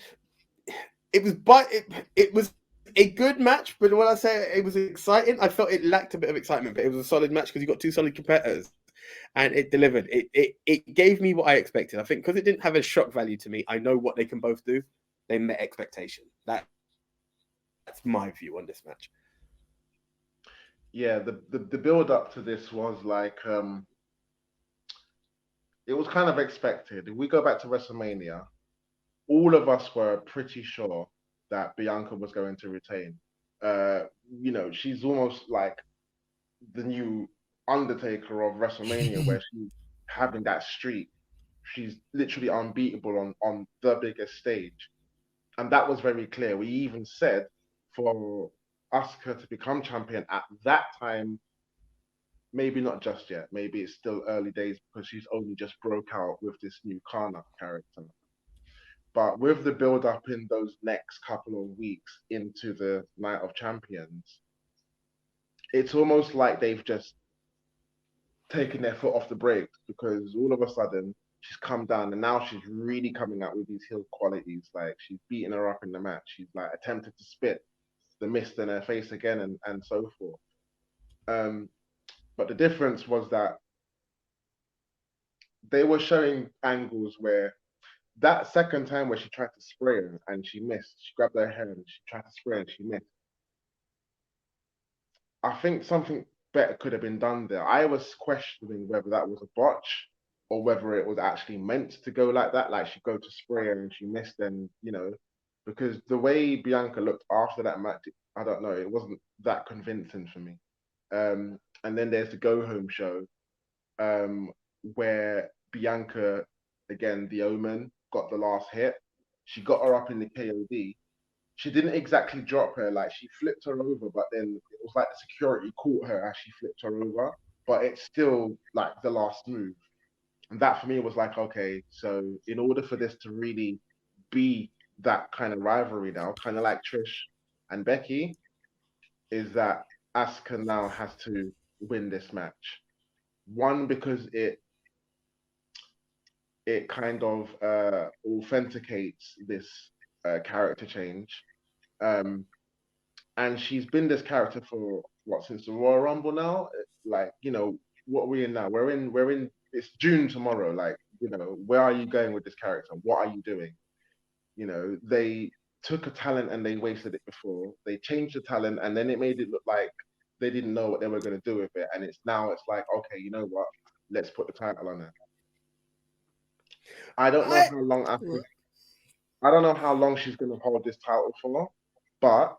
a good match. But when I say it was exciting, I felt it lacked a bit of excitement, but it was a solid match because you got two solid competitors, and it delivered. It gave me what I expected. I think because it didn't have a shock value to me, I know what they can both do. They met expectation. That's my view on this match. Yeah, the build up to this was like it was kind of expected. If we go back to WrestleMania, all of us were pretty sure that Bianca was going to retain. Uh, she's almost like the new Undertaker of WrestleMania, where she's having that streak. She's literally unbeatable on the biggest stage, and that was very clear. We even said for Asuka to become champion at that time, maybe not just yet. Maybe it's still early days because she's only just broke out with this new Kana character. But with the build up in those next couple of weeks into the Night of Champions, it's almost like they've just taken their foot off the brakes because all of a sudden she's come down and now she's really coming out with these heel qualities. Like she's beating her up in the match. She's like attempted to spit the mist in her face again and so forth. But the difference was that they were showing angles where that second time where she tried to spray her and she missed, she grabbed her hair and she tried to spray and she missed. I think something better could have been done there. I was questioning whether that was a botch or whether it was actually meant to go like that, like she go to spray her and she missed, and because the way Bianca looked after that match, I don't know, it wasn't that convincing for me. And then there's the go home show, where Bianca, again, the Omen, got the last hit. She got her up in the KOD. She didn't exactly drop her, like she flipped her over, but then it was like the security caught her as she flipped her over. But it's still like the last move. And that for me was like, okay, so in order for this to really be that kind of rivalry now, kind of like Trish and Becky, is that Asuka now has to win this match. One, because it kind of authenticates this character change. Um, and she's been this character for what, since the Royal Rumble now? Like, what are we in now? We're in it's June tomorrow. Like, where are you going with this character? What are you doing? They took a talent and they wasted it before. They changed the talent and then it made it look like they didn't know what they were going to do with it. And it's like, okay, you know what? Let's put the title on it. I don't know I how long after I don't know how long she's going to hold this title for, but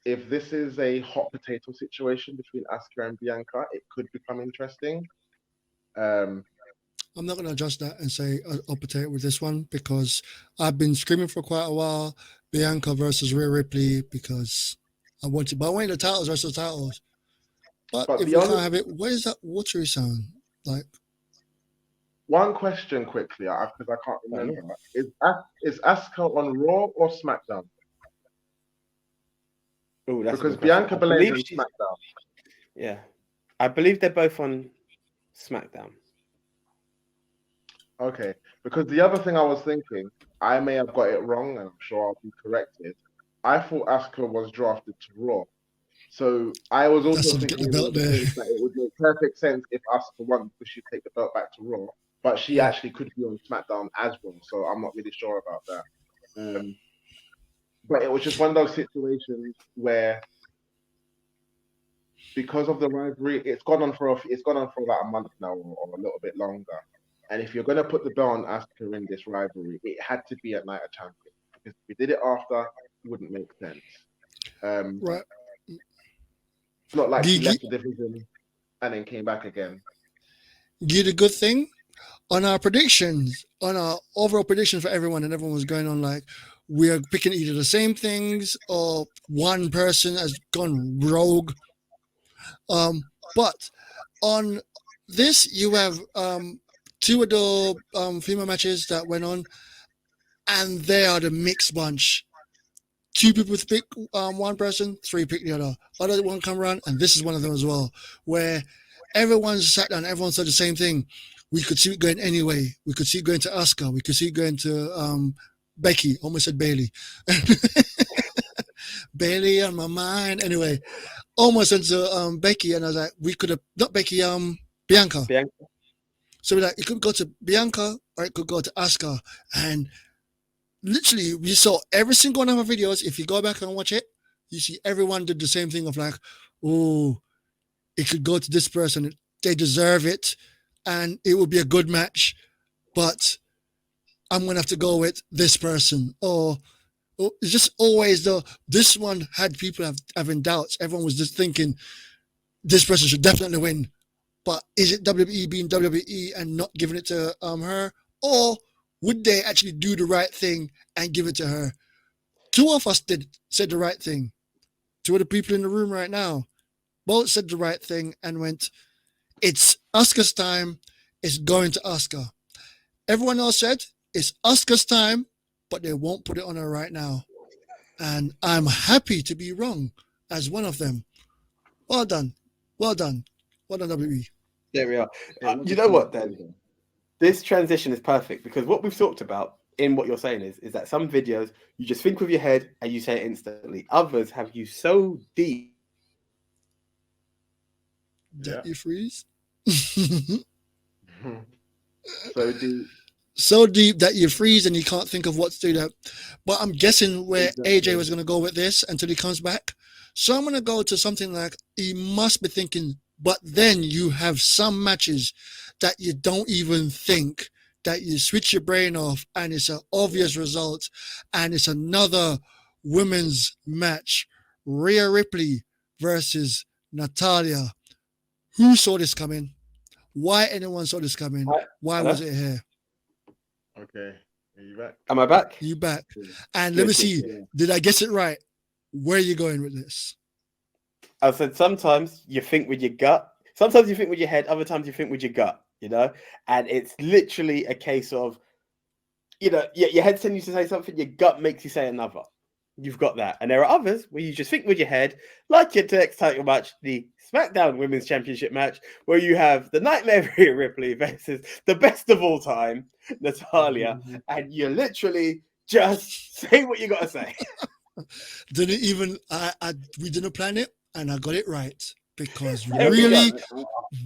if this is a hot potato situation between Asuka and Bianca, it could become interesting. Um, I'm not going to adjust that and say I'll potato with this one because I've been screaming for quite a while Bianca versus Rhea Ripley because I wanted the titles versus titles. But but if the we only can't have it, what is that watery sound? Like, one question quickly, because I can't oh, yeah. remember, is Asuka on Raw or SmackDown? Oh, that's a Because good question. Bianca I Belair's believe on she's SmackDown. yeah. I believe they're both on SmackDown. Okay, because the other thing I was thinking, I may have got it wrong, and I'm sure I'll be corrected. I thought Asuka was drafted to Raw. So I was that's also how to get thinking the in belt the there. case that it would make perfect sense if Asuka won because she'd take the belt back to Raw. But she Yeah. actually could be on SmackDown as well. So I'm not really sure about that. But it was just one of those situations where because of the rivalry, it's gone on for about a month now or a little bit longer. And if you're gonna put the belt on Asuka in this rivalry, it had to be at Night of Champions. Because if we did it after, wouldn't make sense. It's Right. not like she Gigi, left the division and then came back again. Gigi, the good thing on our predictions, on our overall predictions for everyone, and everyone was going on like we are picking either the same things or one person has gone rogue. But on this, you have two of the female matches that went on, and they are the mixed bunch. Two people pick one person, three pick the other. Other one come around, and this is one of them as well, where everyone sat down, everyone said the same thing. We could see it going anyway. We could see it going to Asuka. We could see it going to Becky. Almost said Bailey. Bailey on my mind. Anyway, almost into Becky, and I was like, we could have not Becky, Bianca. Bianca. So we're like, it could go to Bianca or it could go to Asuka, and literally we saw every single one of our videos. If you go back and watch it, you see everyone did the same thing of like, oh, it could go to this person. They deserve it, and it would be a good match. But I'm gonna have to go with this person. Or it's just always this one had people having doubts. Everyone was just thinking this person should definitely win. But is it WWE being WWE and not giving it to her, or would they actually do the right thing and give it to her? Two of us said the right thing. Two of the people in the room right now both said the right thing and went, it's Asuka's time, it's going to Asuka. Everyone else said, it's Asuka's time, but they won't put it on her right now. And I'm happy to be wrong as one of them. Well done. Well done. Well done, WWE. There we are. You know what, then? This transition is perfect because what we've talked about in what you're saying is that some videos you just think with your head and you say it instantly. Others have you so deep that you freeze. So deep. So deep that you freeze and you can't think of what to do. That, but I'm guessing where AJ was going to go with this until he comes back. So I'm going to go to something like he must be thinking. But then you have some matches that you don't even think, that you switch your brain off and it's an obvious result, and it's another women's match. Rhea Ripley versus Natalia. Who saw this coming? Why anyone saw this coming? Why was it here? Okay. Are you back? Am I back? You back. And let me see. Did I guess it right? Where are you going with this? I said sometimes you think with your gut. Sometimes you think with your head. Other times you think with your gut, you know? And it's literally a case of, you know, your head's telling you to say something. Your gut makes you say another. You've got that. And there are others where you just think with your head, like your next title match, the SmackDown Women's Championship match, where you have the Nightmare Rhea Ripley versus the best of all time, Natalia, and you literally just say what you got to say. Didn't even, we didn't plan it, and I got it right. Because really,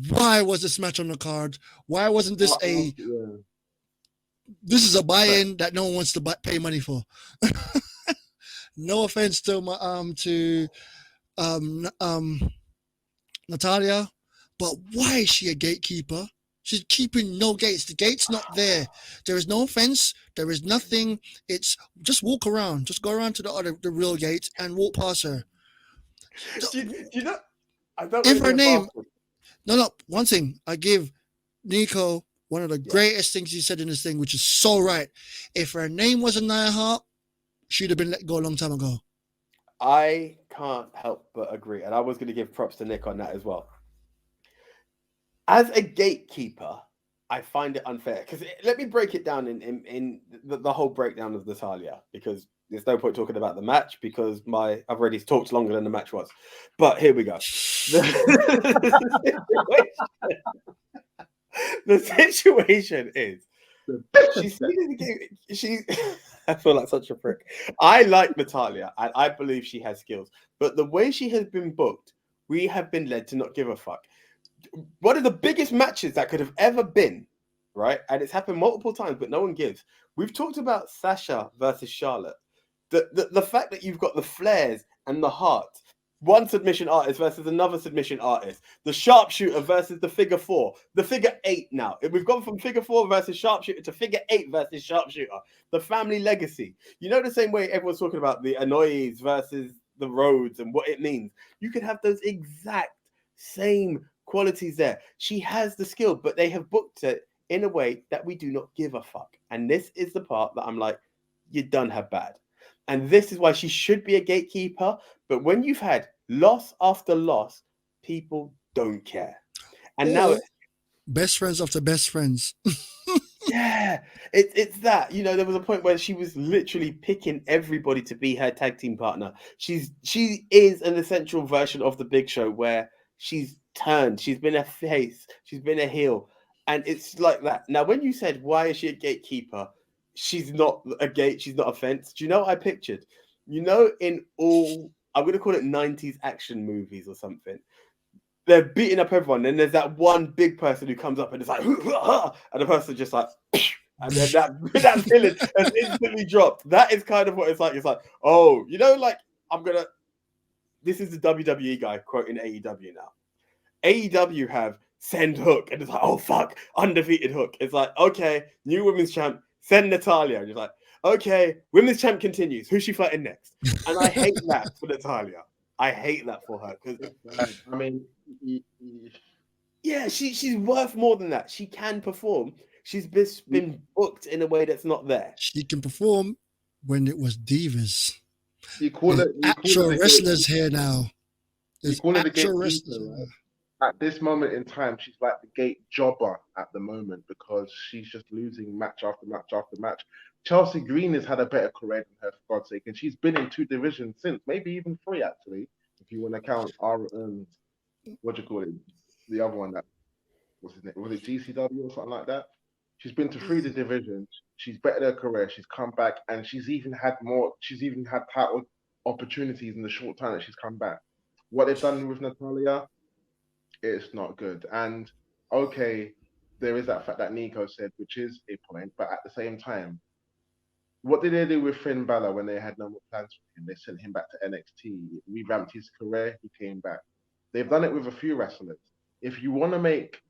why was this match on the card? Why wasn't this this is a buy-in that no one wants to pay money for. No offense to Natalia, but why is she a gatekeeper? She's keeping no gates. The gate's not there. There is no fence. There is nothing. It's just walk around. Just go around to the real gate and walk past her. Do you know? I don't. If her name, no. One thing I give Nico one of the greatest things he said in this thing, which is so right. If her name was Nia Hart, she'd have been let go a long time ago. I can't help but agree. And I was going to give props to Nick on that as well. As a gatekeeper, I find it unfair. Because let me break it down in the whole breakdown of Natalia. Because there's no point talking about the match. Because I've already talked longer than the match was. But here we go. The situation is... I feel like such a prick. I like Natalia and I believe she has skills, but the way she has been booked, we have been led to not give a fuck. One of the biggest matches that could have ever been, right? And it's happened multiple times, but no one gives. We've talked about Sasha versus Charlotte. The fact that you've got the Flairs and the Hearts one submission artist versus another submission artist, the sharpshooter versus the figure four, the figure eight now. We've gone from figure four versus sharpshooter to figure eight versus sharpshooter. The family legacy. You know, the same way everyone's talking about the Anois versus the Rhodes and what it means. You could have those exact same qualities there. She has the skill, but they have booked it in a way that we do not give a fuck. And this is the part that I'm like, you done her bad. And this is why she should be a gatekeeper. But when you've had loss after loss, people don't care. And now Or best friends after best friends. yeah, it's that. You know, there was a point where she was literally picking everybody to be her tag team partner. She is an essential version of the Big Show where she's turned, she's been a face, she's been a heel, and it's like that. Now, when you said why is she a gatekeeper, she's not a gate, she's not a fence. Do you know what I pictured? You know, in all, I'm gonna call it 90s action movies or something. They're beating up everyone. Then there's that one big person who comes up and it's like, and the person just like, and then that villain has instantly dropped. That is kind of what it's like. It's like, oh, you know, like this is the WWE guy quoting AEW now. AEW have send Hook, and it's like, oh fuck, undefeated Hook. It's like, okay, new women's champ, send Natalia. And you're like, okay, women's champ continues. Who's she fighting next? And I hate that for Natalia. I hate that for her because I mean, yeah, she's worth more than that. She can perform. She's been booked in a way that's not there. She can perform when it was divas. you call There's it you call actual it a wrestlers here now. you There's call it a actual gatekeeper, wrestlers. right? At this moment in time, she's like the gate jobber at the moment because she's just losing match after match after match. Chelsea Green has had a better career than her, for God's sake, and she's been in 2 divisions since, maybe even 3 actually, if you want to count our what do you call it, the other one that what's his name? Was it GCW or something like that? She's been to 3 divisions. She's bettered her career. She's come back, and she's even had more. She's even had title opportunities in the short time that she's come back. What they've done with Natalia, it's not good. And okay, there is that fact that Nico said, which is a point. But at the same time, what did they do with Finn Balor when they had no more plans for him? They sent him back to NXT, revamped his career. He came back. They've done it with a few wrestlers. If you want to make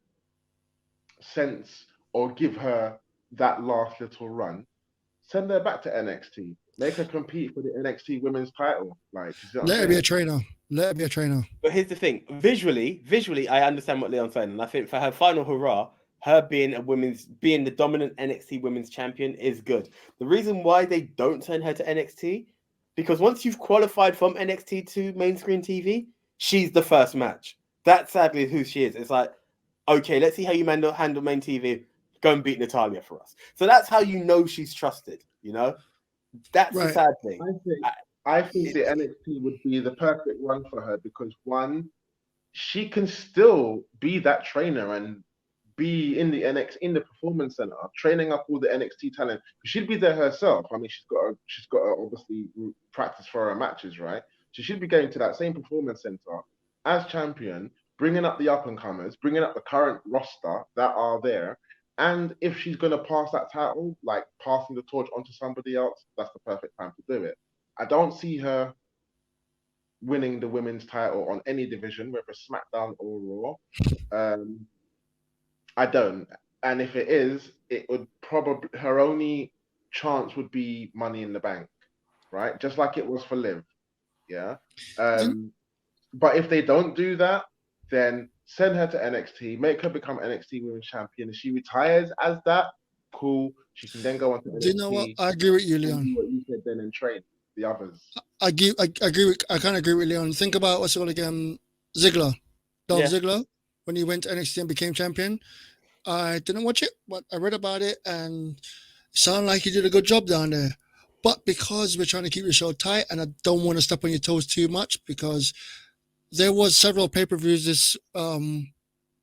sense or give her that last little run, send her back to NXT. Make her compete for the NXT women's title. Like, you see what I'm Let her be saying? a trainer. Let her be a trainer. But here's the thing: visually, I understand what Leon's saying, and I think for her final hurrah, her being being the dominant NXT women's champion is good. The reason why they don't send her to NXT, because once you've qualified from NXT to main screen TV, she's the first match. That's sadly who she is. It's like, okay, let's see how you handle main TV. Go and beat Natalia for us. So that's how you know she's trusted. You know, that's the Right. sad thing. I think the NXT would be the perfect one for her because one, she can still be that trainer and be in the in the performance center, training up all the NXT talent. She'd be there herself. I mean, she's got to obviously practice for her matches, right? So she'd be going to that same performance center as champion, bringing up the up and comers, bringing up the current roster that are there. And if she's gonna pass that title, like passing the torch onto somebody else, that's the perfect time to do it. I don't see her winning the women's title on any division, whether SmackDown or Raw. I don't. And if it is, it would probably her only chance would be Money in the Bank, right? Just like it was for Liv, yeah. But if they don't do that, then send her to NXT, make her become NXT Women's Champion. If she retires as that, cool. She can then go on to NXT. Do you know what? I agree with you, and Leon. do what you said then and train the others. I agree. I kind of agree with Leon. Think about what's it called again? Ziggler, Dolph Yeah. Ziggler, when he went to NXT and became champion. I didn't watch it, but I read about it, and it sounded like he did a good job down there. But because we're trying to keep the show tight, and I don't want to step on your toes too much, because there was several pay-per-views this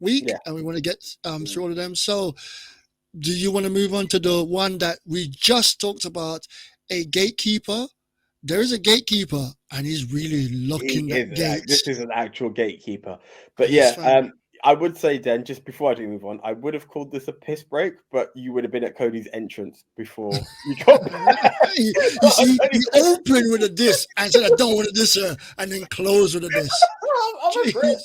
week, Yeah. and we want to get through all of them. So, do you want to move on to the one that we just talked about, a gatekeeper? There is a gatekeeper, and he's really locking that gate. This is an actual gatekeeper. But He's yeah, fine. I would say then, just before I do move on, I would have called this a piss break, but you would have been at Cody's entrance before you got back. You see, he opened with a diss and said, "I don't want to diss her," and then closed with a diss. I'm a Brit.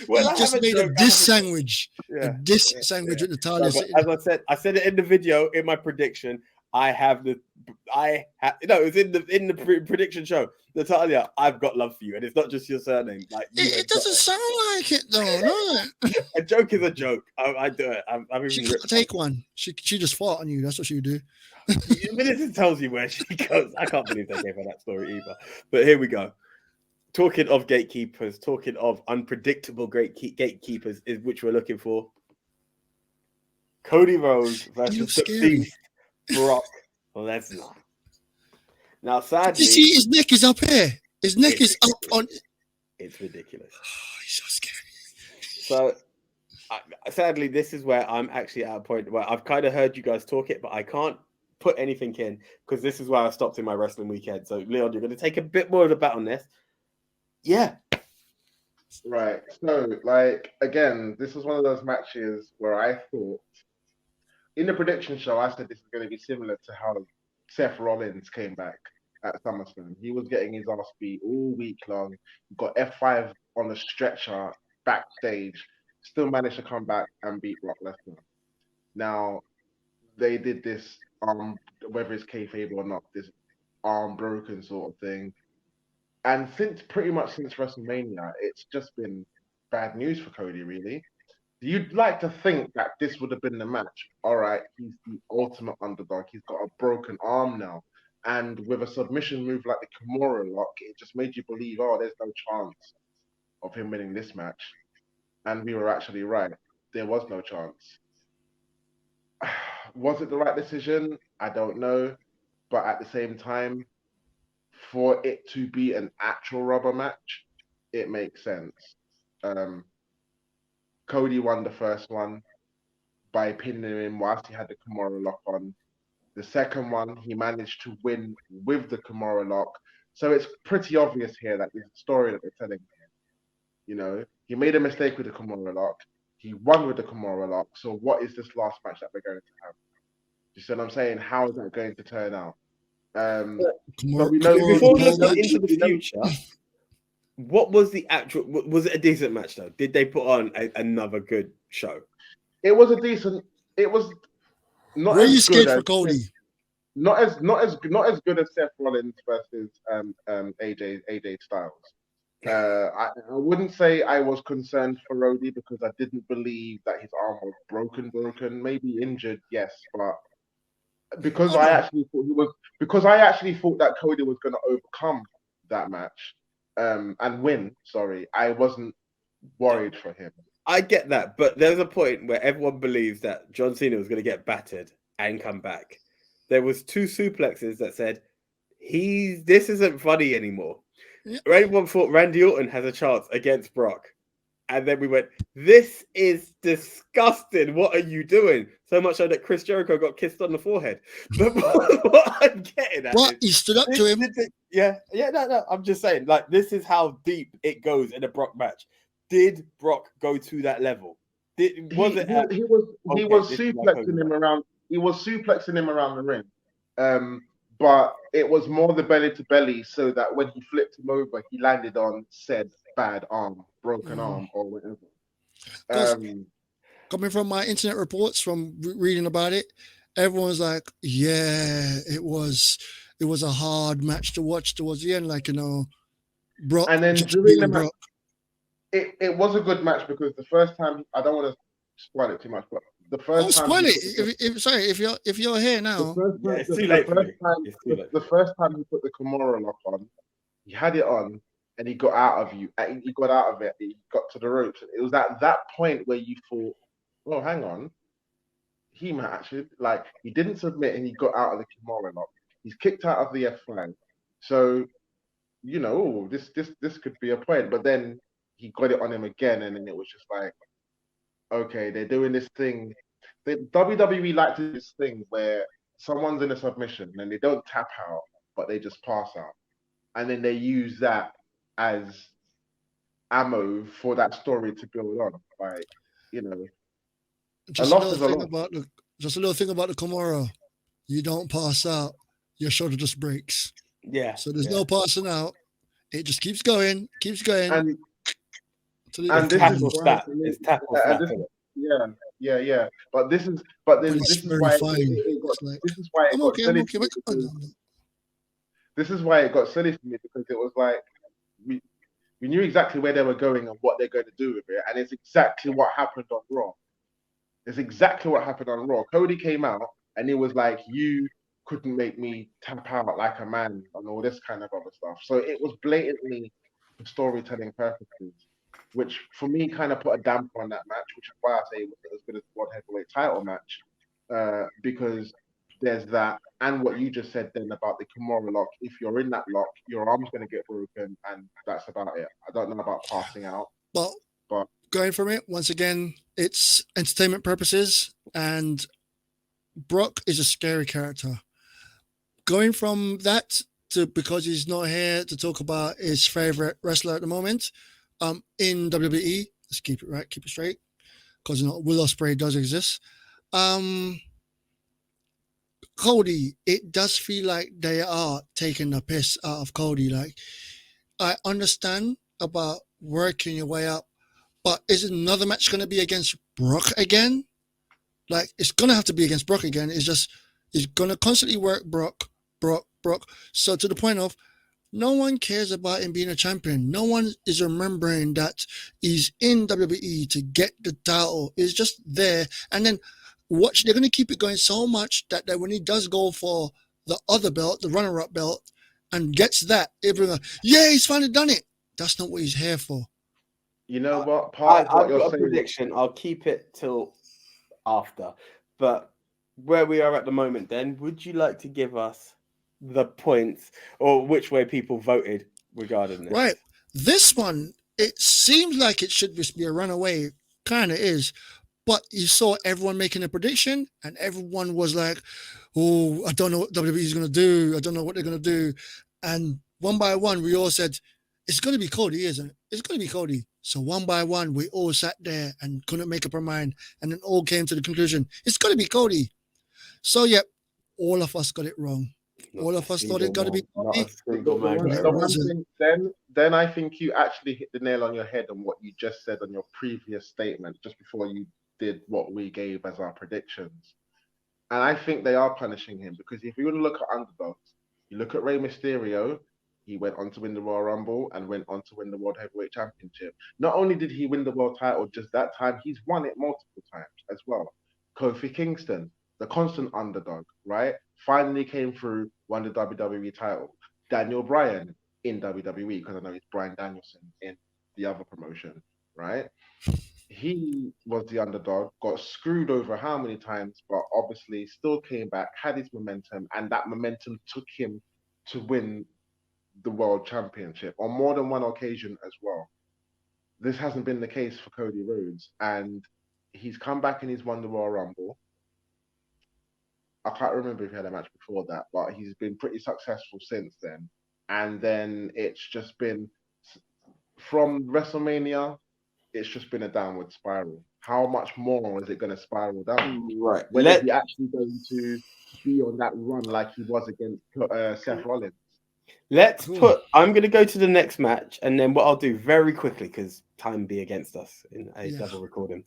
When He I have just a made a joke, diss sandwich. A yeah, diss sandwich with No, Natalia but sitting. as I said it in the video in my prediction. It's in the prediction show. Natalia, I've got love for you, and it's not just your surname. Like It doesn't sound like it though, no. a joke is a joke. I do it. I'm She even can't take one. She just fought on you. That's what she would do. Minister tells you where she goes. I can't believe they gave her that story either. But here we go. Talking of gatekeepers, talking of unpredictable gatekeepers, is which we're looking for. Cody Rhodes versus the Beast, Brock Lesnar. Now, sadly, you see, his neck is up here. His neck is up on. It's ridiculous. Oh, he's so scary. So, sadly, this is where I'm actually at a point where I've kind of heard you guys talk it, but I can't put anything in because this is where I stopped in my wrestling weekend. So, Leon, you're going to take a bit more of the bet on this. Yeah. Right. So, like, again, this was one of those matches where I thought, in the prediction show, I said this is going to be similar to how Seth Rollins came back at SummerSlam. He was getting his ass beat all week long. He got F5 on the stretcher backstage, still managed to come back and beat Brock Lesnar. Now, they did this, whether it's kayfabe or not, this arm broken sort of thing. And pretty much since WrestleMania, it's just been bad news for Cody, really. You'd like to think that this would have been the match. All right, he's the ultimate underdog. He's got a broken arm now. And with a submission move like the Kimura lock, it just made you believe, oh, there's no chance of him winning this match. And we were actually right. There was no chance. Was it the right decision? I don't know. But at the same time, for it to be an actual rubber match, it makes sense. Cody won the first one by pinning him whilst he had the Kimura lock on. The second one, he managed to win with the Kimura lock. So it's pretty obvious here that there's a story that they're telling here. You know, he made a mistake with the Kimura lock. He won with the Kimura lock. So what is this last match that we're going to have? You see what I'm saying? How is that going to turn out? So we know before we look into the future, what was the actual? Was it a decent match though? Did they put on another good show? It was a decent. It was not. Were as you scared good for as, Cody? Not as good as Seth Rollins versus AJ Styles. I wouldn't say I was concerned for Rody because I didn't believe that his arm was broken. Maybe injured, yes, but because I actually thought that Cody was going to overcome that match and win. Sorry, I wasn't worried for him. I get that, but there's a point where everyone believes that John Cena was going to get battered and come back. There was 2 suplexes that said this isn't funny anymore. Yeah. Everyone thought Randy Orton has a chance against Brock. And then we went, this is disgusting. What are you doing? So much so that Chris Jericho got kissed on the forehead. But what I'm getting at is, he stood up to him. No. I'm just saying, like, this is how deep it goes in a Brock match. Did Brock go to that level? He was suplexing him around. He was suplexing him around the ring. But it was more the belly to belly, so that when he flipped him over, he landed on said bad arm, broken arm, or whatever. Coming from my internet reports, from reading about it, everyone's like, "Yeah, it was a hard match to watch towards the end." Like, you know, Brock. And then during the match, it was a good match because the first time, I don't want to spoil it too much, but the first time. Spoil it. If you're here now, the first time he put the Kimura lock on, he had it on, and he got out of it. He got to the ropes. It was at that point where you thought, "Oh, hang on, he might actually like." He didn't submit, and he got out of the Kimura lock. He's kicked out of the F5. So, you know, this could be a point. But then he got it on him again, and then it was just like, okay, they're doing this thing. The WWE like to do this thing where someone's in a submission and they don't tap out, but they just pass out. And then they use that as ammo for that story to build on. Like, you know, a Just a loss little is a thing loss. about the Kimura. You don't pass out, your shoulder just breaks. Yeah. So there's yeah. no passing out. It just keeps going And till it and It's this is tackle breathes. why snap. for me, It's tackle and snap. this Isn't is it? yeah. But But this it's is very why fine. it got It's like, this is why it got I'm silly for okay, me but come because on. this is why it got silly for me because it was like we we knew exactly where they were going and what they're going to do with it, and it's exactly what happened on Raw. It's exactly what happened on Raw. Cody came out and it was like, you couldn't make me tap out like a man and all this kind of other stuff. So it was blatantly for storytelling purposes, which for me kind of put a damper on that match, which is why I say it wasn't as good as the World Heavyweight title match, because there's that. And what you just said then about the Kimura lock, if you're in that lock, your arm's going to get broken, and that's about it. I don't know about passing out, But but going from it, once again, it's entertainment purposes, and Brock is a scary character. Going from that to, because he's not here to talk about his favorite wrestler at the moment, in WWE, let's keep it right, keep it straight, because Will Ospreay does exist. Cody, it does feel like they are taking the piss out of Cody. Like, I understand about working your way up, but is another match going to be against Brock again? Like, it's going to have to be against Brock again. It's just, he's going to constantly work Brock. So to the point of, no one cares about him being a champion. No one is remembering that he's in WWE to get the title. It's just there. And then watch, they're going to keep it going so much that when he does go for the other belt, the runner-up belt, and gets that, everyone, yeah, he's finally done it. That's not what he's here for. you know what? Part of what I've you're got a saying. prediction. I'll keep it till after. But where we are at the moment, then, would you like to give us the points or which way people voted regarding this? Right. This one, it seems like it should just be a runaway. Kind of is. But you saw everyone making a prediction, and everyone was like, oh, I don't know what WWE is going to do. I don't know what they're going to do. And one by one, we all said, it's going to be Cody, isn't it? It's going to be Cody. So one by one, we all sat there and couldn't make up our mind, and then all came to the conclusion, it's going to be Cody. So, yeah, all of us got it wrong. All of us thought it got to be Not a Cody. single man got it The It wrong. one wasn't. thing then I think you actually hit the nail on your head on what you just said on your previous statement just before you did what we gave as our predictions. And I think they are punishing him because if you want to look at underdogs, you look at Rey Mysterio, he went on to win the Royal Rumble and went on to win the World Heavyweight Championship. Not only did he win the world title just that time, he's won it multiple times as well. Kofi Kingston, the constant underdog, right? Finally came through, won the WWE title. Daniel Bryan in WWE, because I know it's Bryan Danielson in the other promotion, right? He was the underdog, got screwed over how many times, but obviously still came back, had his momentum, and that momentum took him to win the world championship on more than one occasion as well. This hasn't been the case for Cody Rhodes, and he's come back and he's won the Royal Rumble. I can't remember if he had a match before that, but he's been pretty successful since then. And then it's just been from WrestleMania, it's just been a downward spiral. How much more is it going to spiral down? Right. When is he actually going to be on that run like he was against Seth Rollins? Let's Cool. I'm going to go to the next match, and then what I'll do very quickly, because time be against us in a double recording.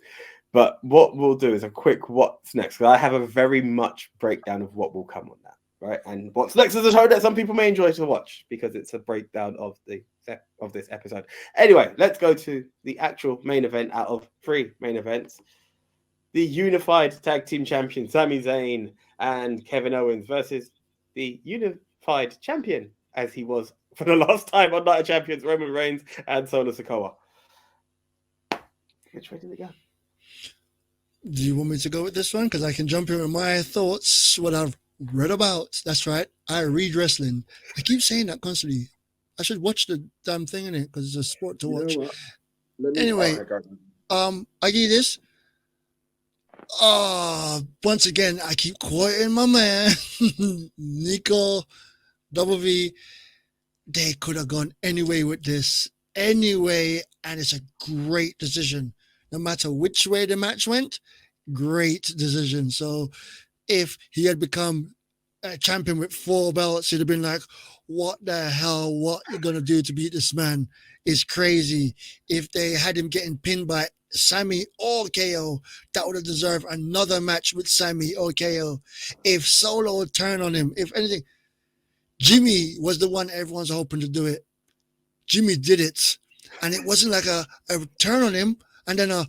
But what we'll do is a quick what's next, because I have a very much breakdown of what will come on that, right? And what's next is a show that some people may enjoy to watch because it's a breakdown of this episode. Anyway, let's go to the actual main event out of 3 main events. The Unified Tag Team Champion Sami Zayn and Kevin Owens versus the Unified Champion, as he was for the last time on Night of Champions, Roman Reigns and Solo Sikoa. Which way did it go? Do you want me to go with this one? Because I can jump in with my thoughts, what I've read about. That's right. I read wrestling. I keep saying that constantly. I should watch the damn thing in it because it's a sport to watch. Anyway, I give you this. Once again, I keep quoting my man, Nico Double V. They could have gone anyway with this. anyway, and it's a great decision. No matter which way the match went, great decision. So if he had become a champion with 4 belts, he'd have been like, what the hell? What you gonna do to beat this man is crazy. If they had him getting pinned by Sammy or KO, that would have deserved another match with Sammy or KO. If Solo would turn on him, if anything, Jimmy was the one everyone's hoping to do it. Jimmy did it. And it wasn't like a turn on him and then a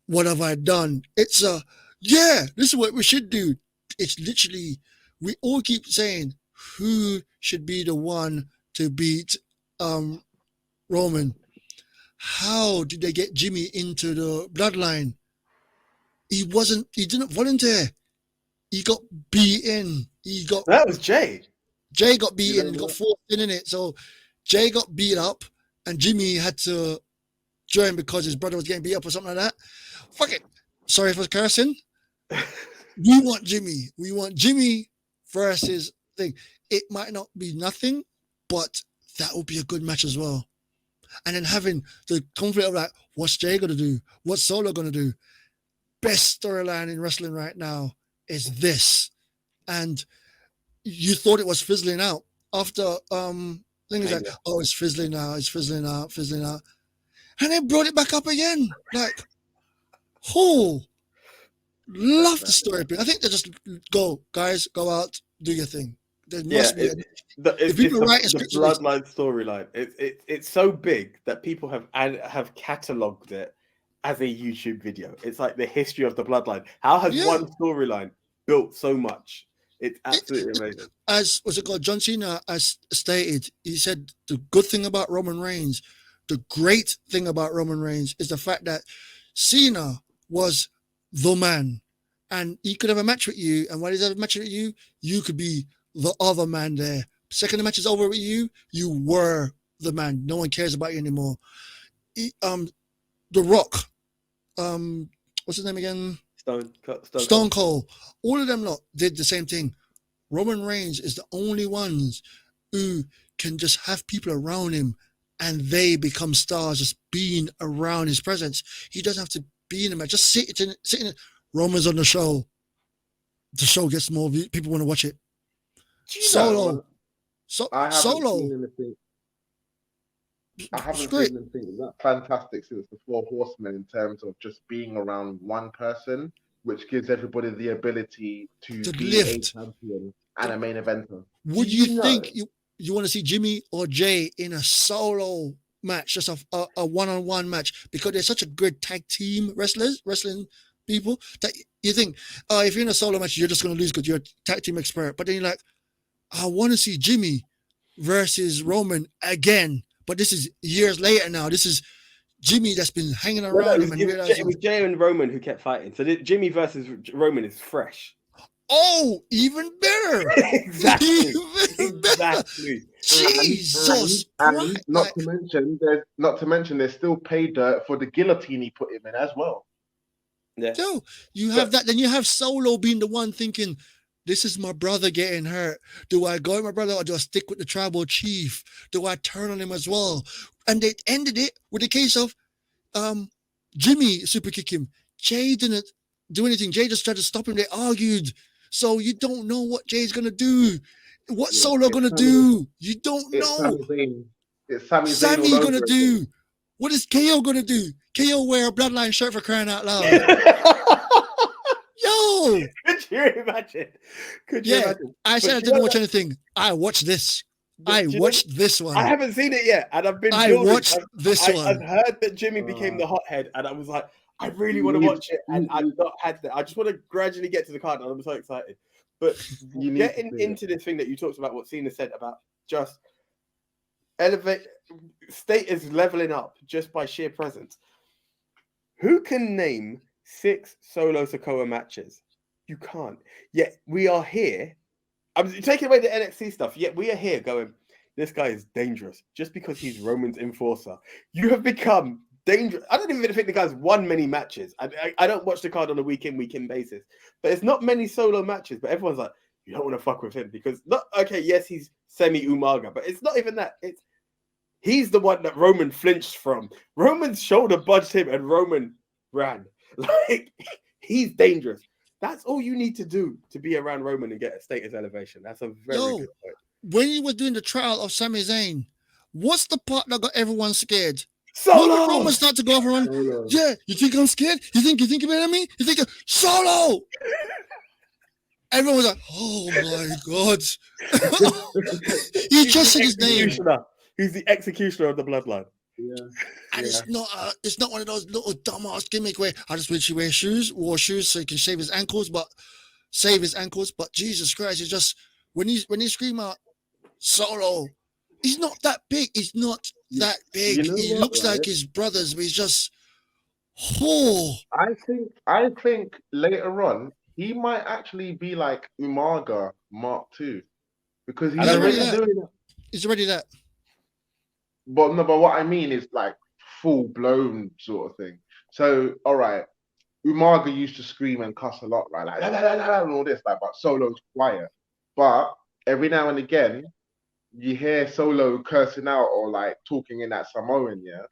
what have I done? It's a yeah, this is what we should do. It's literally we all keep saying who should be the one to beat Roman. How did they get Jimmy into the bloodline? He didn't volunteer. He got beaten. That was Jay. Jay got beaten and got forced in it. So Jay got beat up and Jimmy had to join because his brother was getting beat up or something like that. Fuck it. Sorry for cursing. We want Jimmy. We want Jimmy versus thing. It might not be nothing, but that would be a good match as well. And then having the conflict of like, what's Jay gonna do? What's Solo gonna do? Best storyline in wrestling right now is this. And you thought it was fizzling out after thing is like, oh, it's fizzling out, fizzling out. And they brought it back up again. Like, oh, love the story. I think they just go, guys, go out, do your thing. There must be the bloodline storyline. It's so big that people have catalogued it as a YouTube video. It's like the history of the bloodline. How has one storyline built so much? It's absolutely amazing. As what's it called? John Cena has stated, he said the good thing about Roman Reigns, the great thing about Roman Reigns is the fact that Cena was the man. And he could have a match with you, and while he's having a match with you, you could be the other man there. Second the match is over with you, you were the man. No one cares about you anymore. The Rock, what's his name again? Stone Cold. All of them did the same thing. Roman Reigns is the only ones who can just have people around him and they become stars just being around his presence. He doesn't have to be in a match. Just sitting. Roman's on the show. The show gets more views. People want to watch it. Solo. I haven't Solo. seen anything. I haven't seen anything that fantastic since the Four Horsemen in terms of just being around one person, which gives everybody the ability to be lift. A champion and a main eventer. Would you think you want to see Jimmy or Jay in a solo match, just a one-on-one match, because they're such a good tag team wrestling people that you think, if you're in a solo match, you're just going to lose because you're a tag team expert. But then you're like, I want to see Jimmy versus Roman again. But this is years later now. This is Jimmy that's been hanging around him. It was Jay and Roman who kept fighting. So Jimmy versus Roman is fresh. Oh, even better. Exactly. Jesus. And not to mention there's still pay dirt for the guillotine he put him in as well. Yeah. So you have that, then you have Solo being the one thinking, this is my brother getting hurt. Do I go with my brother or do I stick with the tribal chief? Do I turn on him as well? And they ended it with a case of Jimmy super kick him. Jay didn't do anything. Jay just tried to stop him. They argued. So you don't know what Jay's gonna do. What's Solo gonna do? You don't know. It's Sami gonna do. What is KO gonna do? KO wear a bloodline shirt for crying out loud. Yo! Could you imagine? I said I didn't watch anything. I watched this. I watched this one. I haven't seen it yet, and I've been. Watched this one. I've heard that Jimmy became the hothead, and I was like, I really want to watch it, and I've not had that. I just want to gradually get to the card, and I'm so excited. But getting into this thing that you talked about, what Cena said about just status leveling up just by sheer presence. Who can name 6 Solo Sikoa matches? You can't. Yet we are here. I'm taking away the NXT stuff. Yet we are here going, this guy is dangerous just because he's Roman's enforcer. You have become dangerous. I don't even think the guy's won many matches. I don't watch the card on a week-in basis. But it's not many solo matches. But everyone's like, you don't want to fuck with him because, yes, he's semi-Umaga. But it's not even that. He's the one that Roman flinched from. Roman's shoulder budged him and Roman ran. Like, he's dangerous. That's all you need to do to be around Roman and get a status elevation. That's a very good point. When he was doing the trial of Sami Zayn, what's the part that got everyone scared? Solo! When Roman started to go off and run, yeah, you think I'm scared? You think you're better than me? You think Solo? Everyone was like, oh my God. He just said his name. He's the executioner of the bloodline. Yeah. And it's not one of those little dumbass gimmick where I just wish he wore shoes so he can save his ankles, but Jesus Christ, it's just when he scream out Solo, he's not that big. He's not that big. You know he what, looks right? like his brothers, but he's just I think later on he might actually be like Umaga Mark II. Because he's already doing that. He's already that. But no, but what I mean is like full blown sort of thing. So, all right, Umaga used to scream and cuss a lot, right? Like la, la, la, la, and all this, like, but Solo's quiet. But every now and again, you hear Solo cursing out or like talking in that Samoan, yeah.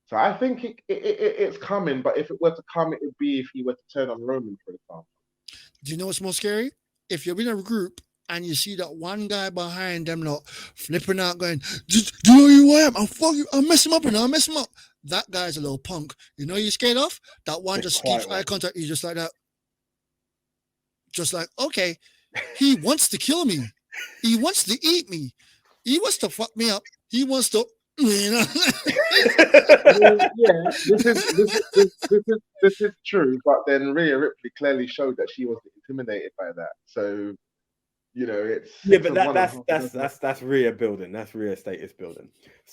So I think it's coming, but if it were to come, it would be if he were to turn on Roman, for example. Do you know what's more scary? If you're in a group and you see that one guy behind them not flipping out, going, do you know who I am? I'll mess him up and I'll mess him up. That guy's a little punk. You know you're scared of? That one just keeps eye contact. He's just like that. Just like, okay, he wants to kill me. He wants to eat me. He wants to fuck me up. He wants to, you know. Yeah, this is true. But then Rhea Ripley clearly showed that she wasn't intimidated by that. So, you know, it's but that's Rhea building. That's Rhea status building.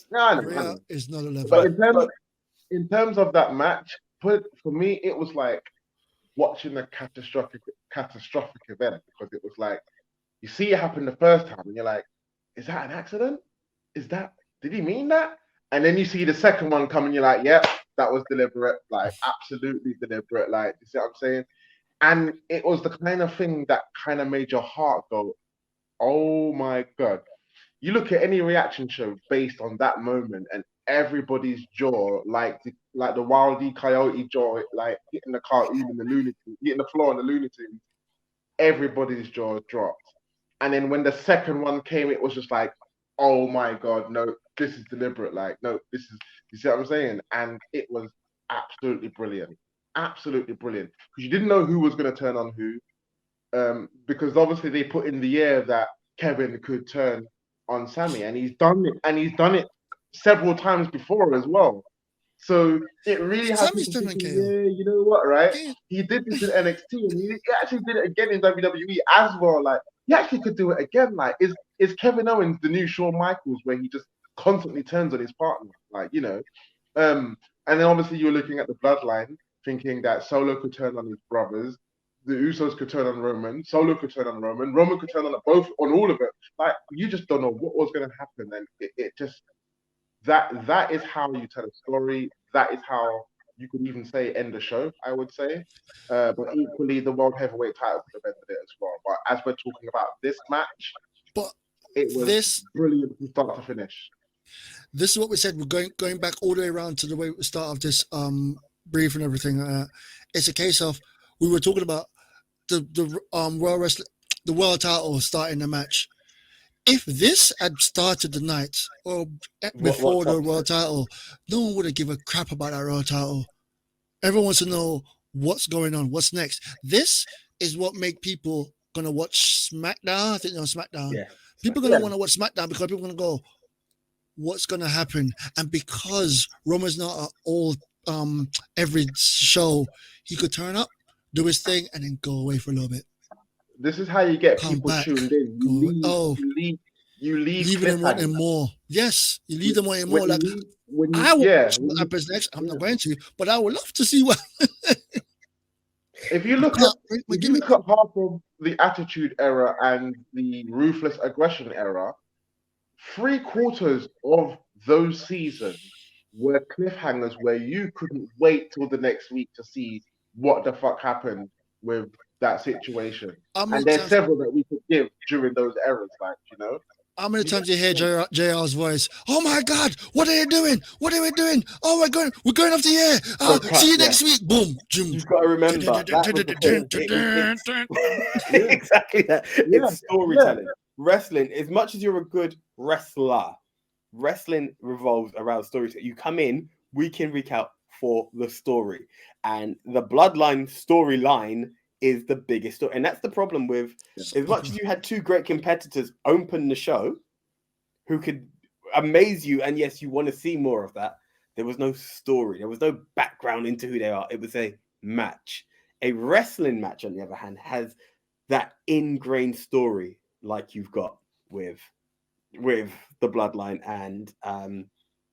No, Rhea is not a level. But in terms of that match, for me, it was like watching a catastrophic event, because it was like you see it happen the first time and you're like, is that an accident? Did he mean that? And then you see the second one come and you're like, yep, that was deliberate, like absolutely deliberate, like, you see what I'm saying? And it was the kind of thing that kind of made your heart go, oh my God. You look at any reaction show based on that moment and everybody's jaw, like the Wild E. Coyote jaw, like hitting the cartoon in the Looney Tunes, hitting the floor in the Looney Tunes, everybody's jaw dropped. And then when the second one came, it was just like, oh my God, no, this is deliberate. Like, no, this is, you see what I'm saying? And it was absolutely brilliant. Absolutely brilliant. Because you didn't know who was going to turn on who. Because obviously they put in the air that Kevin could turn on Sammy, and he's done it several times before as well. So it really has me thinking, yeah, you know what, right? He did this in NXT, and he actually did it again in WWE as well. Like, he actually could do it again. Like, is Kevin Owens the new Shawn Michaels, where he just constantly turns on his partner? Like, you know. And then obviously you're looking at the bloodline, thinking that Solo could turn on his brothers, the Usos could turn on Roman, Solo could turn on Roman could turn on all of it. Like, you just don't know what was going to happen, and it just that is how you tell a story. That is how you could even say end the show, I would say. But equally, the World Heavyweight title could have ended it as well. But as we're talking about this match, it was brilliant from start to finish. This is what we said. We're going back all the way around to the way we start of this brief and everything. It's a case of, we were talking about the world title starting the match. If this had started the night or before the world title, no one would have given a crap about that world title. Everyone wants to know what's going on, what's next. This is what make people gonna watch SmackDown. I think they're on SmackDown. Yeah. People are gonna want to watch SmackDown because people are gonna go, what's gonna happen? And because Roman's not all every show, he could turn up, do his thing, and then go away for a little bit. This is how you get people tuned in. You leave them wanting more. Yes, you leave them wanting more. Like, I will watch what happens next. I'm not going to, but I would love to see what. If you look at half of the Attitude Era and the Ruthless Aggression Era, 3/4 of those seasons were cliffhangers where you couldn't wait till the next week to see what the fuck happened with that situation. And there's several that we could give during those eras, like, you know. How many times you hear JR's voice? Oh my God, what are you doing? What are we doing? Oh, we're going off the air. See you next week. Boom. You've got to remember that was the thing. Exactly that. It's storytelling. Wrestling, as much as you're a good wrestler, wrestling revolves around storytelling. You come in week in, week out for the story. And the bloodline storyline is the biggest story. And that's the problem with, as much as you had two great competitors open the show who could amaze you, and yes, you want to see more of that, there was no story. There was no background into who they are. It was a match. A wrestling match, on the other hand, has that ingrained story like you've got with the Bloodline and I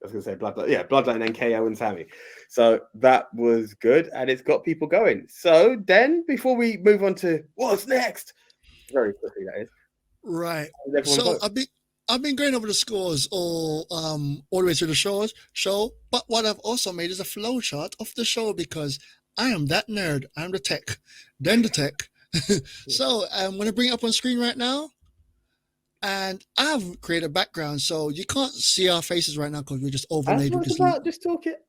was going to say Bloodline. Yeah, Bloodline and KO and Sammy. So that was good, and it's got people going. So then, before we move on to what's next, very quickly that is. Right. So I've been going over the scores all the way through the show. But what I've also made is a flow chart of the show because I am that nerd. I'm the tech, then the tech. So I'm going to bring it up on screen right now. And I've created a background, so you can't see our faces right now because we're just overlaid with this. Just talk it.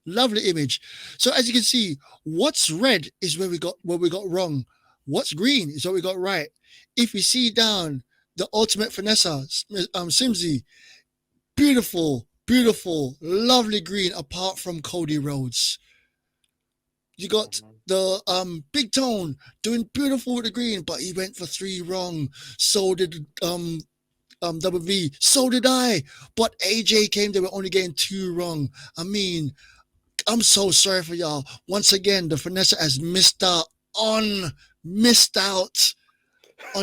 Lovely image. So as you can see, what's red is where we got wrong. What's green is what we got right. If you see down the ultimate finesse, Simmzy, beautiful, lovely green. Apart from Cody Rhodes, you got the Big Tone doing beautiful with the green, but he went for 3 wrong. So did WV. So did I. But AJ came, they were only getting 2 wrong. I mean, I'm so sorry for y'all. Once again, the finesse has missed out on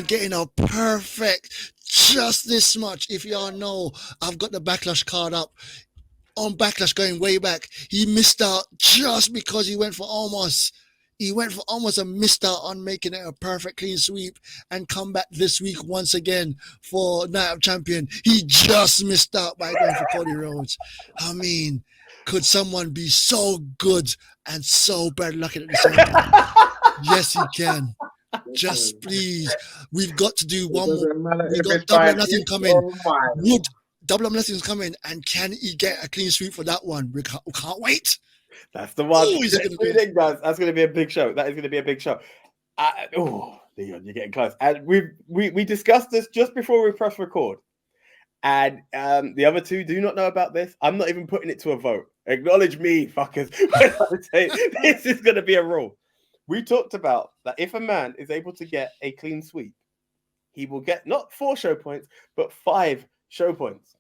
getting a perfect just this much. If y'all know, I've got the Backlash card up. On Backlash going way back, he missed out just because he went for almost and missed out on making it a perfect clean sweep and come back this week once again for Night of Champion. He just missed out by going for Cody Rhodes. I mean, could someone be so good and so bad looking at the same time? Yes, he can. Just please, we've got to do one more. We've got Double or Nothing coming. Double or Nothing's coming, and can he get a clean sweep for that one? We can't wait. That's the one. That's going to be a big show. That is going to be a big show. Leon, you're getting close. And we discussed this just before we press record. And the other two do not know about this. I'm not even putting it to a vote. Acknowledge me, fuckers. When I say this is going to be a rule. We talked about that if a man is able to get a clean sweep, he will get not 4 show points, but 5 show points.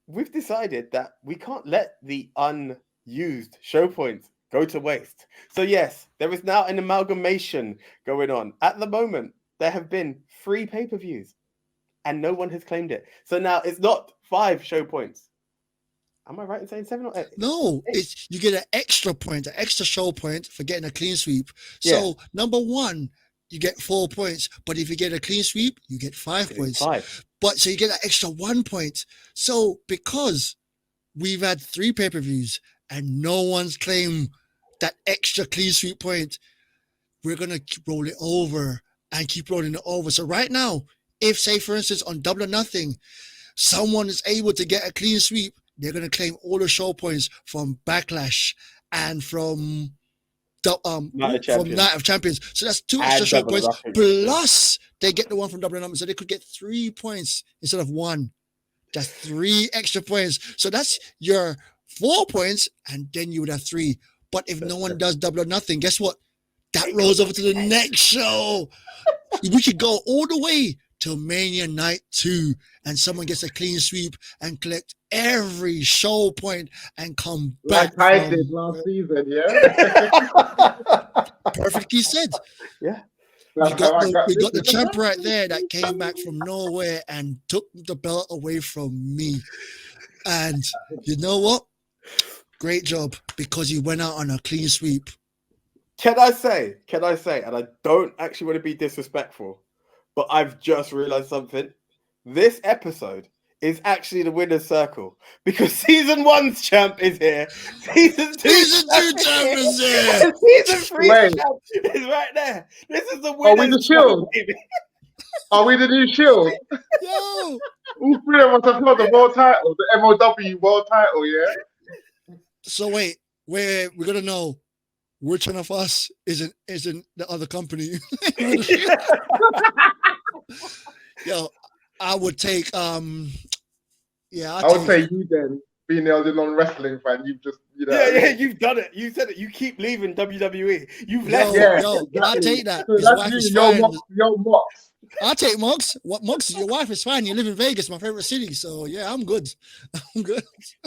We've decided that we can't let the unused show points go to waste. So yes, there is now an amalgamation going on. At the moment, there have been 3 pay-per-views and no one has claimed it. So now it's not 5 show points. Am I right in saying 7 or 8? No, it's you get an extra point, an extra show point for getting a clean sweep. So number 1, you get 4 points, but if you get a clean sweep, you get 5 points. 5. But so you get an extra 1 point. So because we've had 3 pay-per-views and no one's claimed that extra clean sweep point, we're gonna roll it over and keep rolling it over. So right now, if say for instance on Double or Nothing, someone is able to get a clean sweep, they're gonna claim all the show points from Backlash and from Night of Champions. So that's 2 extra show points. Plus they get the one from Double or Nothing. So they could get 3 points instead of 1. That's 3 extra points. So that's your 4 points, and then you would have 3. But if no one does Double or Nothing, guess what? That rolls over to the next show. We could go all the way till Mania Night 2, and someone gets a clean sweep and collect every show point and come back. Like I did last season, yeah? Perfectly said. Yeah. We got the champ right there that came back from nowhere and took the belt away from me. And you know what? Great job, because he went out on a clean sweep. Can I say, and I don't actually want to be disrespectful, but I've just realized something. This episode is actually the winner's circle because season 1's champ is here. Season 2 champ is here. Season 3 champ is right there. This is the winner's the shield. Are we the new Shield? Yo, All three of us have held the world title, the MOW world title, yeah? so wait, we're gonna know which one of us isn't the other company. Yo, I would take yeah, I would say you then, being the only non-wrestling fan, you've just, you know Yeah, what I yeah, mean? you've done it. You said it. You keep leaving WWE. You've Yo, left. Yeah, yo, I'll exactly. take that. So His that's wife you, is yo, fine. Mox. I'll take Mox. What Mox? Your wife is fine. You live in Vegas, my favorite city. So yeah, I'm good. I'm good.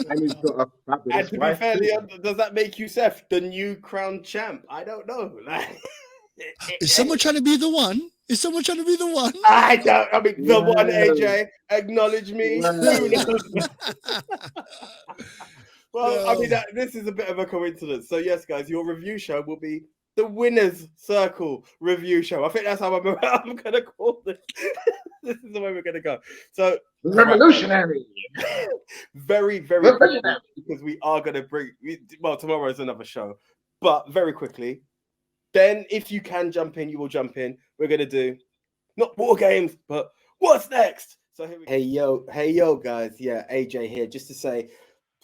And he's got a And fabulous to be wife fair, too. Leon, does that make you Seth the new crown champ? I don't know. Like, Is someone trying to be the one? Is someone trying to be the one? I don't. I mean, the one Well, AJ acknowledge me. well. Who knows? Well, I mean, Yo, this is a bit of a coincidence. So yes, guys, your review show will be the Winners Circle review show. I think that's how I'm gonna call this. This is the way we're gonna go. So Revolutionary. very, very quickly, Revolutionary. because we are gonna bring. Well, tomorrow is another show, but very quickly. Then, if you can jump in, you will jump in. We're gonna do not war games, but what's next. So here we go. Hey yo, guys. Yeah, AJ here, just to say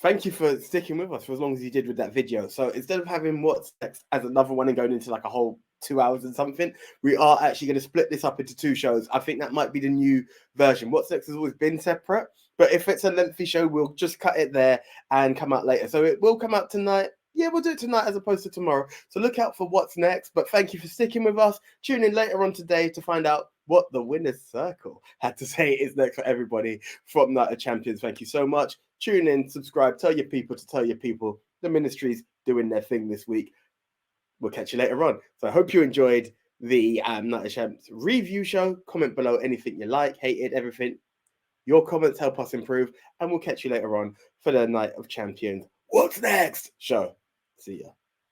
thank you for sticking with us for as long as you did with that video. So instead of having what's next as another one and going into like a whole 2 hours and something, we are actually going to split this up into 2 shows. I think that might be the new version. What's next has always been separate, but if it's a lengthy show, we'll just cut it there and come out later. So it will come out tonight. Yeah, we'll do it tonight as opposed to tomorrow. So look out for what's next. But thank you for sticking with us. Tune in later on today to find out what the Winner's Circle had to say is next for everybody from Night of Champions. Thank you so much. Tune in, subscribe, tell your people to tell your people. The ministry's doing their thing this week. We'll catch you later on. So I hope you enjoyed the Night of Champs review show. Comment below anything you like, hated, everything. Your comments help us improve. And we'll catch you later on for the Night of Champions What's Next show. See ya.